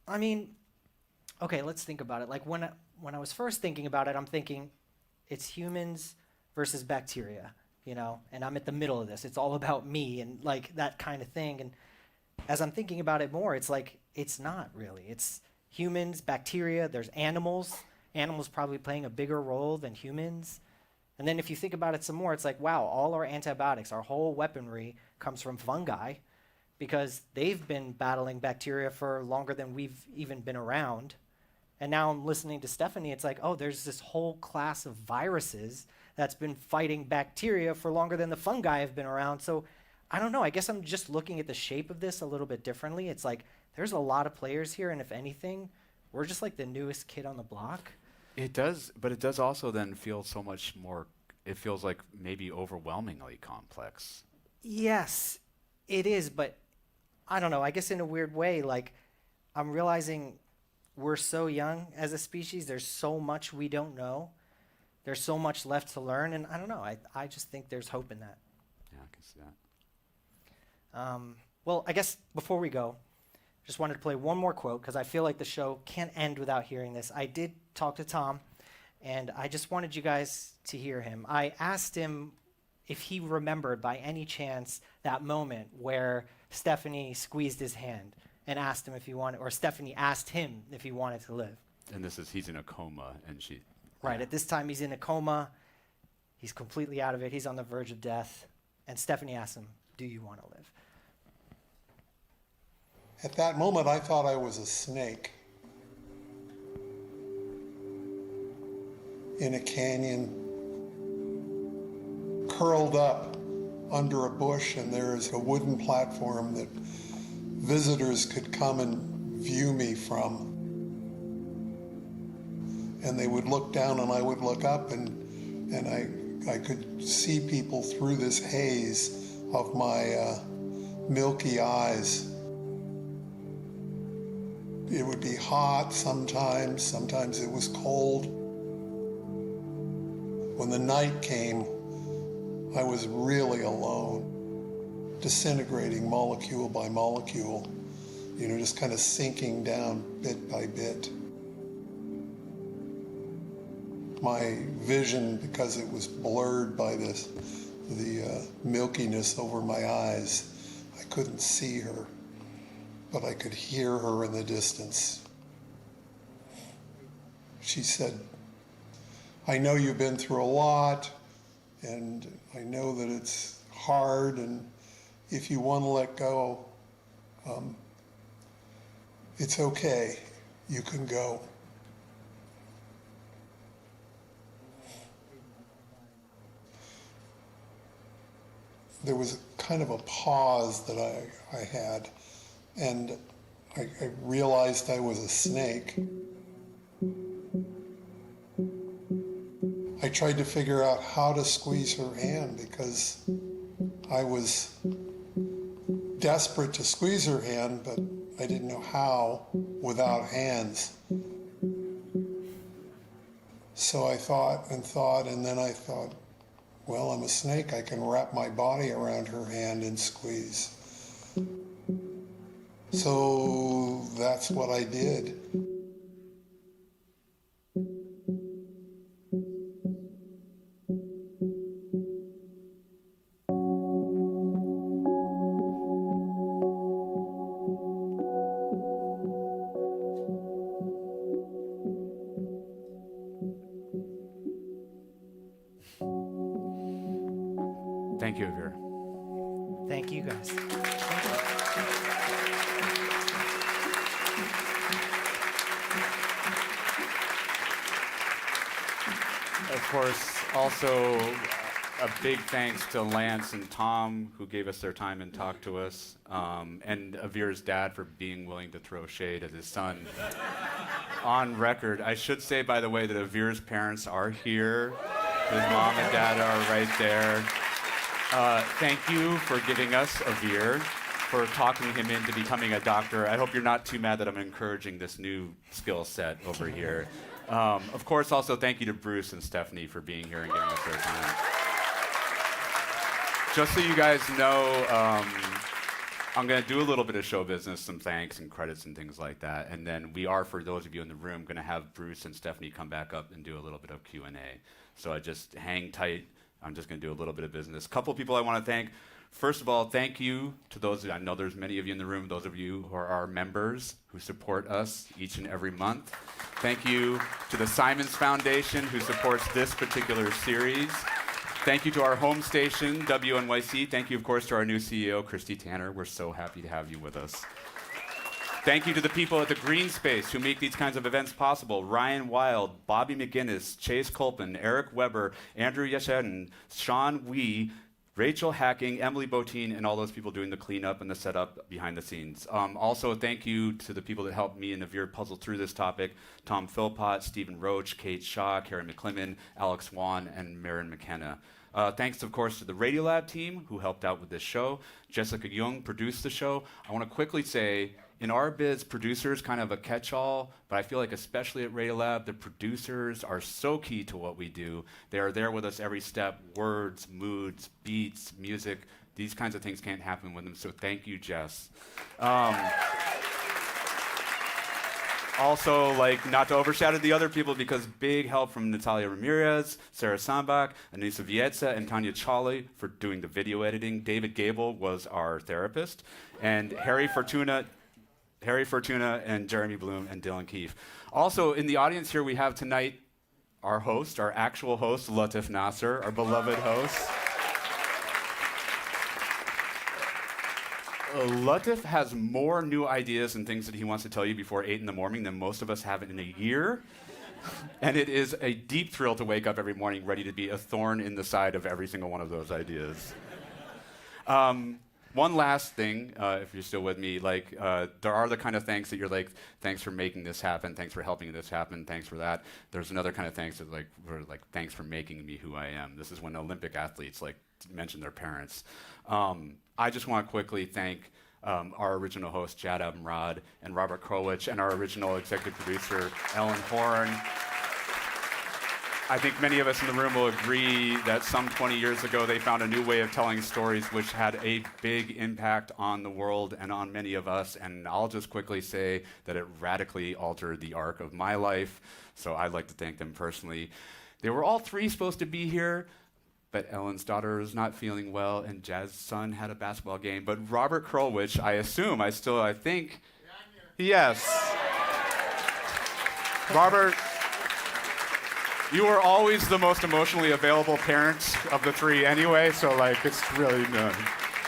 I mean, okay, let's think about it. Like when I was first thinking about it, I'm thinking, it's humans versus bacteria, you know, and I'm at the middle of this. It's all about me and like that kind of thing. And as I'm thinking about it more, it's like, it's not really. It's humans, bacteria, there's animals. Animals probably playing a bigger role than humans. And then if you think about it some more, it's like, wow, all our antibiotics, our whole weaponry comes from fungi because they've been battling bacteria for longer than we've even been around. And now I'm listening to Strathdee, it's like, oh, there's this whole class of viruses that's been fighting bacteria for longer than the fungi have been around. So I don't know, I guess I'm just looking at the shape of this a little bit differently. It's like, there's a lot of players here, and if anything, we're just like the newest kid on the block.
It does, but it does also then feel so much more, it feels like maybe overwhelmingly complex.
Yes, it is, but I don't know, I guess in a weird way, like, I'm realizing we're so young as a species, there's so much we don't know. There's so much left to learn, and I don't know, I just think there's hope in that.
Yeah, I can see that.
Well, I guess before we go, just wanted to play one more quote because I feel like the show can't end without hearing this. I did talk to Tom, and I just wanted you guys to hear him. I asked him if he remembered by any chance that moment where Strathdee squeezed his hand and asked him if he wanted, or Strathdee asked him if he wanted to live.
And this is, he's in a coma, and she...
Right, at this time he's in a coma. He's completely out of it. He's on the verge of death. And Strathdee asked him, do you want to live?
At that moment, I thought I was a snake in a canyon, curled up under a bush, and there is a wooden platform that visitors could come and view me from. And they would look down and I would look up, and I could see people through this haze of my milky eyes. It would be hot sometimes it was cold. When the night came, I was really alone, disintegrating molecule by molecule, you know, just kind of sinking down bit by bit. My vision, because it was blurred by the milkiness over my eyes, I couldn't see her, but I could hear her in the distance. She said, I know you've been through a lot, and I know that it's hard, and if you want to let go, it's okay, you can go. There was kind of a pause that I had, and I realized I was a snake. I tried to figure out how to squeeze her hand because I was desperate to squeeze her hand, but I didn't know how without hands. So I thought, and then I thought, well, I'm a snake, I can wrap my body around her hand and squeeze. So that's what I did.
Thank you, Avir.
Thank you, guys.
Of course, also a big thanks to Lance and Tom, who gave us their time and talked to us, and Avir's dad for being willing to throw shade at his son on record. I should say, by the way, that Avir's parents are here. His mom and dad are right there. Thank you for giving us Avir, for talking him into becoming a doctor. I hope you're not too mad that I'm encouraging this new skill set over here. Of course, also thank you to Bruce and Strathdee for being here and giving us their time. Just so you guys know, I'm going to do a little bit of show business, some thanks and credits and things like that. And then we are, for those of you in the room, going to have Bruce and Stephanie come back up and do a little bit of Q&A. So I just hang tight. I'm just going to do a little bit of business. A couple people I want to thank. First of all, thank you to those, I know there's many of you in the room, those of you who are our members who support us each and every month. Thank you to the Simons Foundation who supports this particular series. Thank you to our home station, WNYC. Thank you, of course, to our new CEO, Christy Tanner. We're so happy to have you with us. Thank you to the people at the Green Space who make these kinds of events possible. Ryan Wild, Bobby McGinnis, Chase Colpin, Eric Weber, Andrew Yeshen, Sean Wee, Rachel Hacking, Emily Botine, and all those people doing the cleanup and the setup behind the scenes. Also, thank you to the people that helped me and Avir puzzle through this topic. Tom Philpott, Stephen Roach, Kate Shaw, Carrie McClimmon, Alex Wan, and Marin McKenna. Thanks, of course, to the Radiolab team who helped out with this show. Jessica Jung produced the show. I want to quickly say, in our biz, producers kind of a catch-all, but I feel like especially at Radiolab, the producers are so key to what we do. They are there with us every step, words, moods, beats, music. These kinds of things can't happen with them, so thank you, Jess. Also, not to overshadow the other people, because big help from Natalia Ramirez, Sarah Sambach, Anissa Vietza, and Tanya Chawley for doing the video editing. David Gable was our therapist, and Harry Fortuna and Jeremy Bloom and Dylan Keefe. Also, in the audience here, we have tonight our host, our actual host, Latif Nasser, our beloved host. Latif has more new ideas and things that he wants to tell you before 8 in the morning than most of us have in a year. And it is a deep thrill to wake up every morning ready to be a thorn in the side of every single one of those ideas. One last thing, if you're still with me, there are the kind of thanks that you're like, thanks for making this happen, thanks for helping this happen, thanks for that. There's another kind of thanks that we're like, thanks for making me who I am. This is when Olympic athletes mention their parents. I just want to quickly thank our original host, Jad Abumrad, and Robert Krowich, and our original executive producer, Ellen Horn. I think many of us in the room will agree that some 20 years ago they found a new way of telling stories which had a big impact on the world and on many of us, and I'll just quickly say that it radically altered the arc of my life, so I'd like to thank them personally. They were all three supposed to be here, but Ellen's daughter is not feeling well, and Jaz's son had a basketball game, but Robert Krowich, I think, yes. Robert, you were always the most emotionally available parent of the three anyway, so it's really no.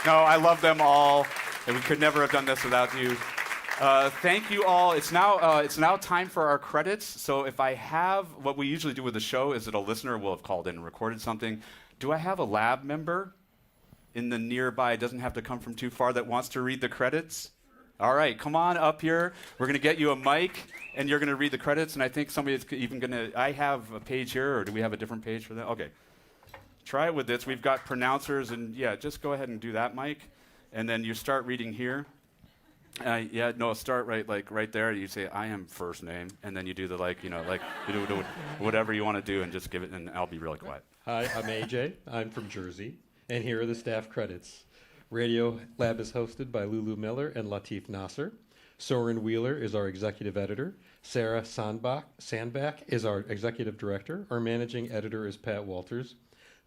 I love them all, and we could never have done this without you. Thank you all. It's now time for our credits. So if I have, what we usually do with the show is that a listener will have called in and recorded something. Do I have a lab member in the nearby, it doesn't have to come from too far, that wants to read the credits? All right, come on up here. We're going to get you a mic, and you're going to read the credits, and I think somebody's even going to, I have a page here, or do we have a different page for that? Okay. Try it with this. We've got pronouncers, and just go ahead and do that, Mike. And then you start reading here. Start right there. You say, I am first name, and then you do the you do whatever you want to do, and just give it, and I'll be really quiet.
Hi, I'm AJ. I'm from Jersey, and here are the staff credits. Radiolab is hosted by Lulu Miller and Latif Nasser. Soren Wheeler is our executive editor. Sarah Sandbach is our executive director. Our managing editor is Pat Walters.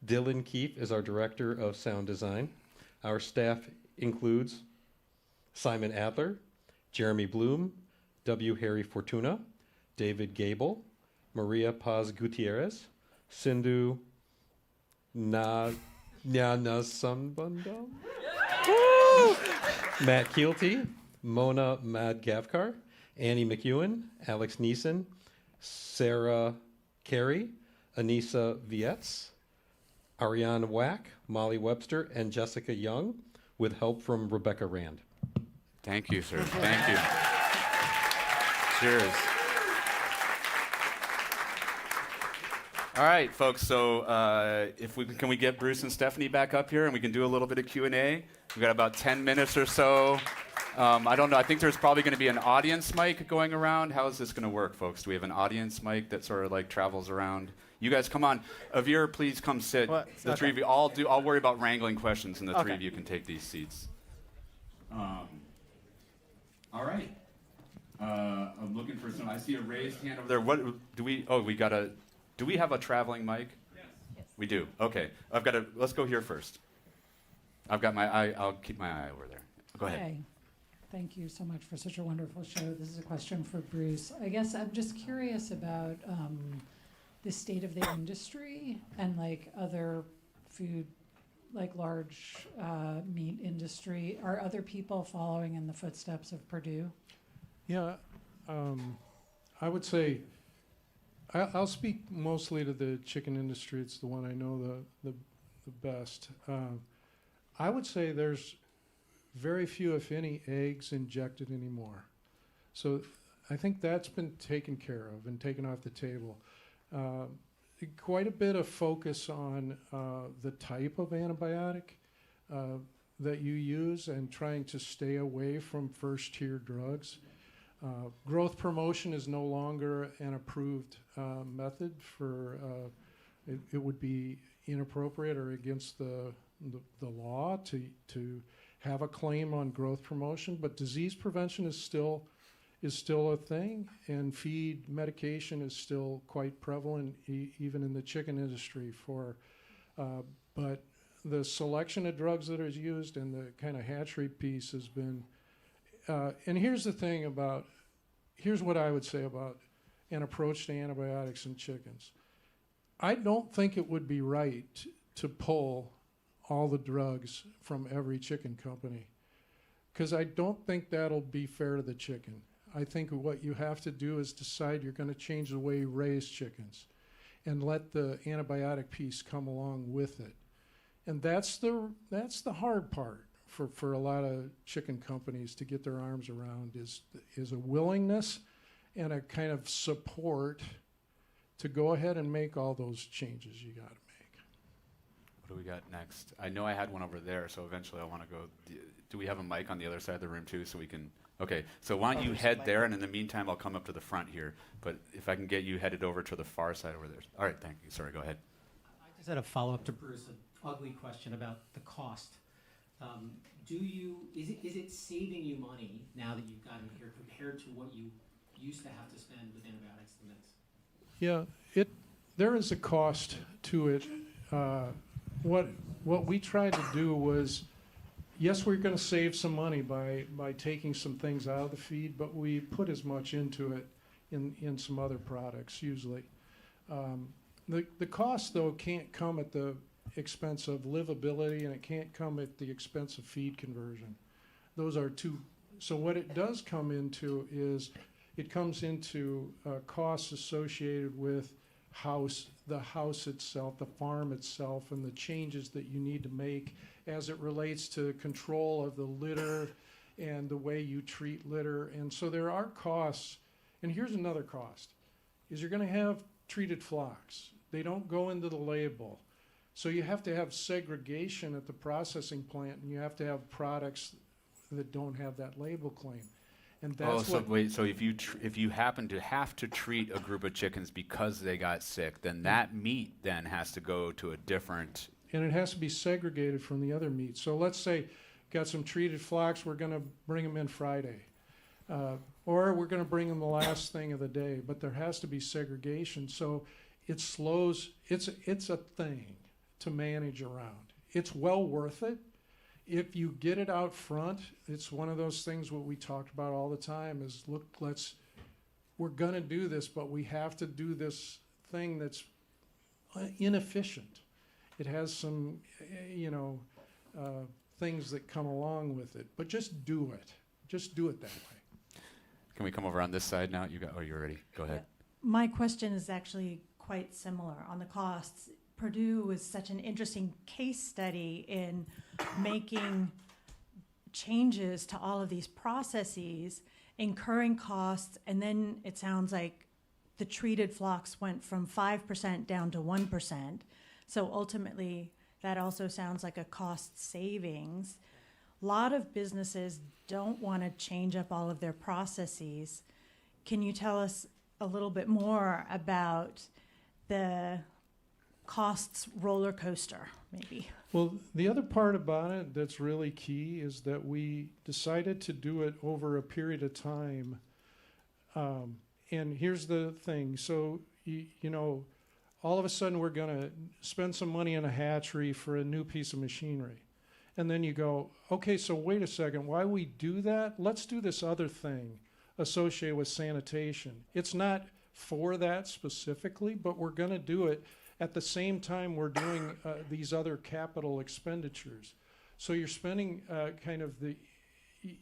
Dylan Keefe is our director of sound design. Our staff includes Simon Adler, Jeremy Bloom, W. Harry Fortuna, David Gable, Maria Paz Gutierrez, Sindhu Nyanasambandam, Matt Keelty, Mona Madgavkar, Annie McEwen, Alex Neeson, Sarah Carey, Anissa Vietz, Ariane Wack, Molly Webster, and Jessica Young, with help from Rebecca Rand.
Thank you, sir. Thank you. Cheers. All right, folks. So, can we get Bruce and Stephanie back up here, and we can do a little bit of Q&A? We've got about 10 minutes or so. I don't know. I think there's probably going to be an audience mic going around. How is this going to work, folks? Do we have an audience mic that sort of travels around? You guys, come on. Avir, please come sit. The three of you. I'll worry about wrangling questions, and the three of you can take these seats. All right. I'm looking for some. I see a raised hand over there. What do we? Oh, we got a. Do we have a traveling mic? Yes. We do. Okay. I've got a. Let's go here first. I've got my eye. I'll keep my eye over there. Go ahead.
Hey, thank you so much for such a wonderful show. This is a question for Bruce. I guess I'm just curious about the state of the industry and like other food, like large meat industry. Are other people following in the footsteps of Purdue?
Yeah, I would say I'll speak mostly to the chicken industry. It's the one I know the best. I would say there's very few, if any, eggs injected anymore. So I think that's been taken care of and taken off the table. Quite a bit of focus on the type of antibiotic that you use and trying to stay away from first-tier drugs. Growth promotion is no longer an approved method for, it would be inappropriate or against the law to have a claim on growth promotion, but disease prevention is still a thing, and feed medication is still quite prevalent even in the chicken industry but the selection of drugs that is used and the kind of hatchery piece has been and here's what I would say about an approach to antibiotics in chickens. I don't think it would be right to pull all the drugs from every chicken company, because I don't think that'll be fair to the chicken. I think what you have to do is decide you're going to change the way you raise chickens and let the antibiotic piece come along with it. And that's the hard part for a lot of chicken companies to get their arms around is a willingness and a kind of support to go ahead and make all those changes you got to make.
What do we got next? I know I had one over there, so eventually I want to go. Do we have a mic on the other side of the room too, so we can? Okay, so why don't you head there, and in the meantime, I'll come up to the front here. But if I can get you headed over to the far side over there. All right, thank you. Sorry, go ahead.
I just had a follow-up to Bruce, an ugly question about the cost. Is it saving you money now that you've gotten here compared to what you used to have to spend with antibiotics in the mix?
Yeah, there is a cost to it. What we tried to do was, yes, we're going to save some money by taking some things out of the feed, but we put as much into it in some other products usually. The cost though can't come at the expense of livability, and it can't come at the expense of feed conversion. Those are two. So what it does come into is it comes into costs associated with the house itself, the farm itself, and the changes that you need to make as it relates to control of the litter and the way you treat litter. And so there are costs. And here's another cost, is you're going to have treated flocks. They don't go into the label. So you have to have segregation at the processing plant, and you have to have products that don't have that label claim. And that's
so if you happen to have to treat a group of chickens because they got sick, then that meat then has to go to a different.
And it has to be segregated from the other meat. So let's say got some treated flocks, we're going to bring them in Friday. Or we're going to bring them the last thing of the day, but there has to be segregation. So it slows, it's a thing to manage around. It's well worth it. If you get it out front, it's one of those things what we talked about all the time is, look, we're going to do this, but we have to do this thing that's inefficient. It has some, things that come along with it, but just do it. Just do it that way.
Can we come over on this side now? You're ready. Go ahead.
My question is actually quite similar on the costs. Purdue was such an interesting case study in making changes to all of these processes, incurring costs, and then it sounds like the treated flocks went from 5% down to 1%. So ultimately, that also sounds like a cost savings. A lot of businesses don't want to change up all of their processes. Can you tell us a little bit more about the costs roller coaster, maybe.
Well, the other part about it that's really key is that we decided to do it over a period of time. And here's the thing. So, you know, all of a sudden we're going to spend some money in a hatchery for a new piece of machinery. And then you go, okay, so wait a second, why we do that? Let's do this other thing associated with sanitation. It's not for that specifically, but we're going to do it at the same time we're doing these other capital expenditures. So you're spending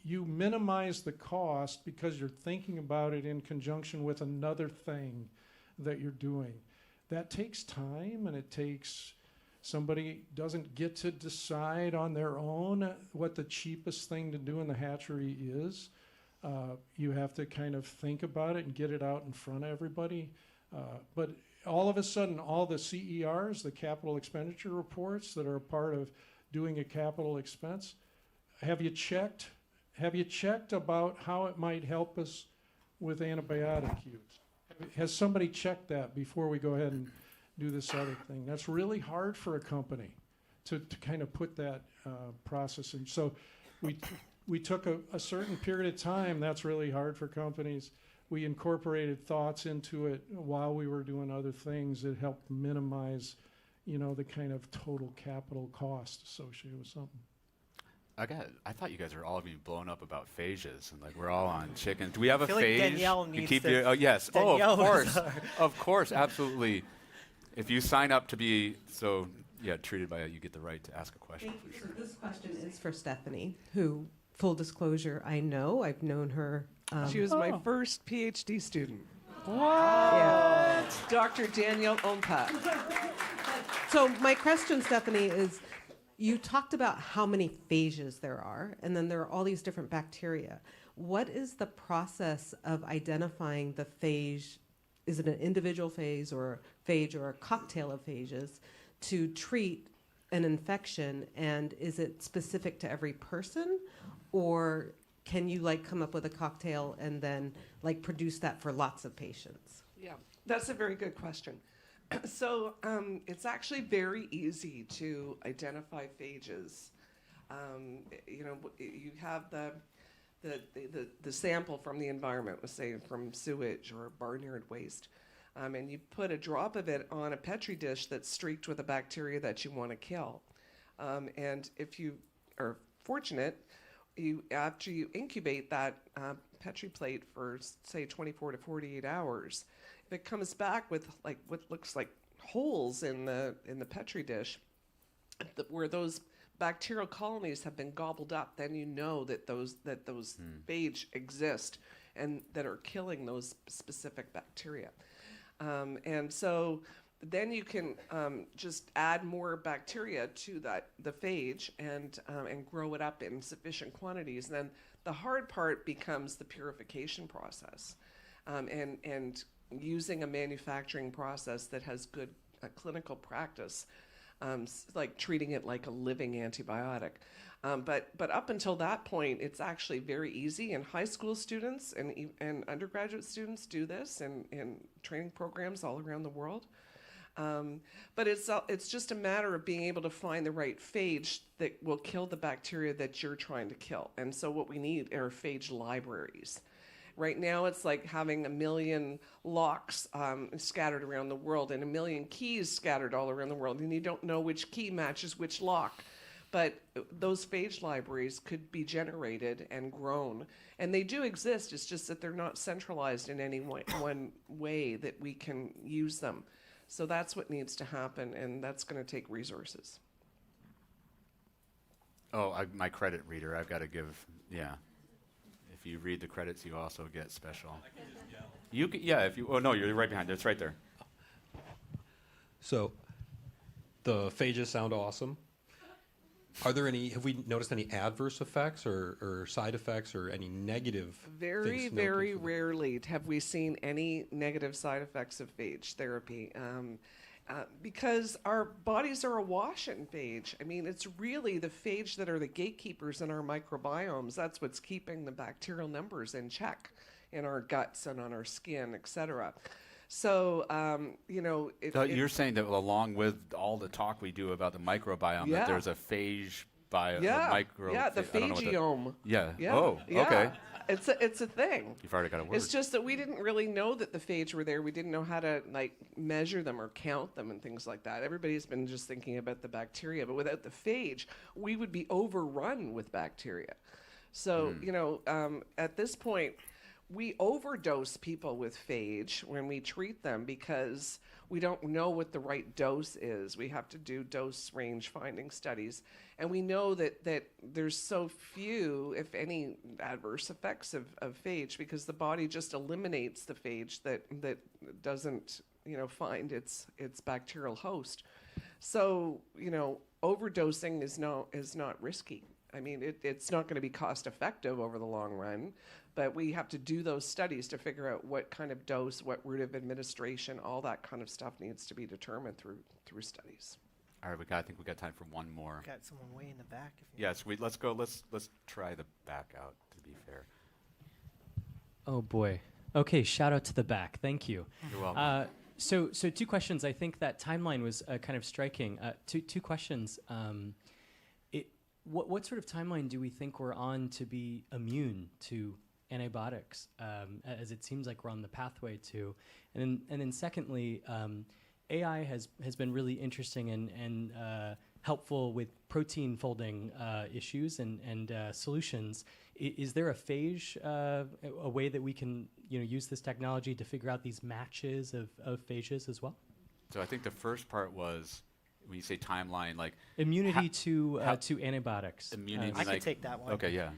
you minimize the cost because you're thinking about it in conjunction with another thing that you're doing. That takes time, and it takes somebody doesn't get to decide on their own what the cheapest thing to do in the hatchery is. You have to kind of think about it and get it out in front of everybody. But all of a sudden, all the CERs, the capital expenditure reports that are a part of doing a capital expense, have you checked about how it might help us with antibiotic use? Has somebody checked that before we go ahead and do this other thing? That's really hard for a company to kind of put that process in. So we took a certain period of time. That's really hard for companies. We incorporated thoughts into it while we were doing other things that helped minimize, you know, the kind of total capital cost associated with something.
I thought you guys were all being blown up about phages, and like we're all on chicken. Do we have a
feel like
phage?
Danielle needs to-
Oh yes.
Danielle
Of course.
is our-
Of course, absolutely. If you sign up to be treated by you get the right to ask a question.
Thank
For
you.
sure.
So this question is for Stephanie, who, full disclosure, I've known her.
She was my first PhD student.
Wow. Yeah. Dr. Danielle Ompat. So my question, Stephanie, is you talked about how many phages there are, and then there are all these different bacteria. What is the process of identifying the phage? Is it an individual phage or a cocktail of phages to treat an infection? And is it specific to every person, or can you like come up with a cocktail and then like produce that for lots of patients?
Yeah, that's a very good question. So it's actually very easy to identify phages. You have the sample from the environment, let's say from sewage or barnyard waste, and you put a drop of it on a Petri dish that's streaked with a bacteria that you want to kill. And if you are fortunate, after you incubate that Petri plate for say 24 to 48 hours, if it comes back with like what looks like holes in the Petri dish, where those bacterial colonies have been gobbled up, then you know that those phage exist and that are killing those specific bacteria. And so then you can just add more bacteria to the phage and grow it up in sufficient quantities. Then the hard part becomes the purification process, and using a manufacturing process that has good clinical practice, like treating it like a living antibiotic. But up until that point, it's actually very easy, and high school students and undergraduate students do this in training programs all around the world. But it's just a matter of being able to find the right phage that will kill the bacteria that you're trying to kill. And so what we need are phage libraries. Right now, it's like having 1 million locks scattered around the world and 1 million keys scattered all around the world, and you don't know which key matches which lock. But those phage libraries could be generated and grown, and they do exist. It's just that they're not centralized in any one way that we can use them. So that's what needs to happen, and that's going to take resources.
Oh, my credit reader, I've got to give, yeah. If you read the credits, you also get special. I can just yell. You can, yeah, if you, oh no, you're right behind it. It's right there.
So, the phages sound awesome. Have we noticed any adverse effects or side effects or any negative
Very, very rarely have we seen any negative side effects of phage therapy. Because our bodies are awash in phage. I mean, it's really the phage that are the gatekeepers in our microbiomes. That's what's keeping the bacterial numbers in check in our guts and on our skin, etc.
So,
So you're saying that along with all the talk we do about the microbiome, that there's a phage bio,
yeah,
micro.
yeah, the phageome.
Yeah.
Yeah.
Oh,
yeah.
okay.
It's a thing.
You've already got a word.
It's just that we didn't really know that the phage were there. We didn't know how to measure them or count them and things like that. Everybody's been just thinking about the bacteria, but without the phage, we would be overrun with bacteria. So at this point, we overdose people with phage when we treat them because we don't know what the right dose is. We have to do dose range finding studies. And we know that there's so few, if any, adverse effects of phage because the body just eliminates the phage that doesn't, find its bacterial host. So, overdosing is not risky. I mean, it's not going to be cost effective over the long run, but we have to do those studies to figure out what kind of dose, what route of administration, all that kind of stuff needs to be determined through studies.
All right, I think we got time for one more.
Got someone way in the back.
Yes, let's go. Let's try the back out. To be fair.
Oh boy. Okay, shout out to the back. Thank you.
You're welcome.
So two questions. I think that timeline was kind of striking. Two questions. What sort of timeline do we think we're on to be immune to antibiotics, as it seems like we're on the pathway to? And then secondly, AI has been really interesting and helpful with protein folding issues and solutions. Is there a phage, a way that we can use this technology to figure out these matches of phages as well?
So I think the first part was, when you say timeline, like
immunity to antibiotics.
Immunity.
I can take that one.
Okay, yeah.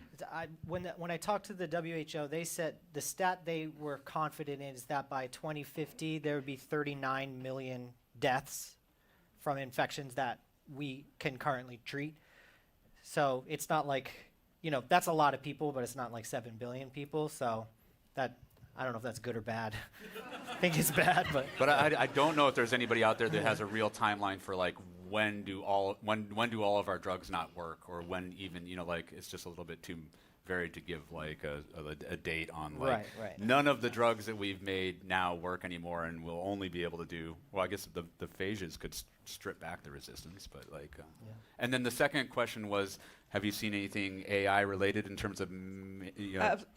When I talked to the WHO, they said the stat they were confident in is that by 2050 there would be 39 million deaths from infections that we can currently treat. So it's not like, that's a lot of people, but it's not like 7 billion people. So that, I don't know if that's good or bad. I think it's bad, but
I don't know if there's anybody out there that has a real timeline for like when do all of our drugs not work, or when even it's just a little bit too varied to give like a date on like
right.
None of the drugs that we've made now work anymore, and we'll only be able to do I guess the phages could strip back the resistance, but And then the second question was, have you seen anything AI related in terms of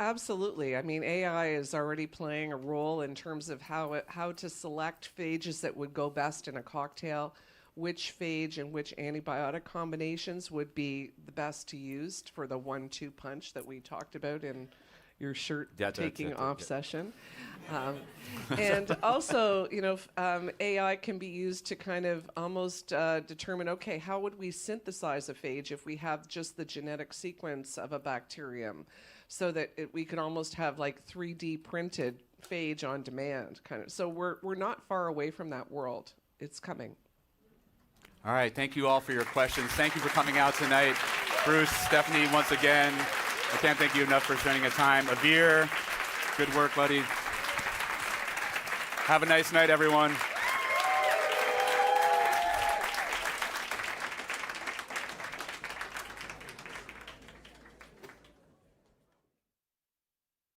Absolutely. I mean, AI is already playing a role in terms of how to select phages that would go best in a cocktail, which phage and which antibiotic combinations would be the best to use for the 1-2 punch that we talked about in your shirt taking off session. And also, AI can be used to kind of almost determine, okay, how would we synthesize a phage if we have just the genetic sequence of a bacterium, so that we could almost have like 3D printed phage on demand kind of. So we're not far away from that world. It's coming.
All right, thank you all for your questions. Thank you for coming out tonight. Bruce, Stephanie, once again, I can't thank you enough for spending a time. Avir, good work, buddy. Have a nice night, everyone.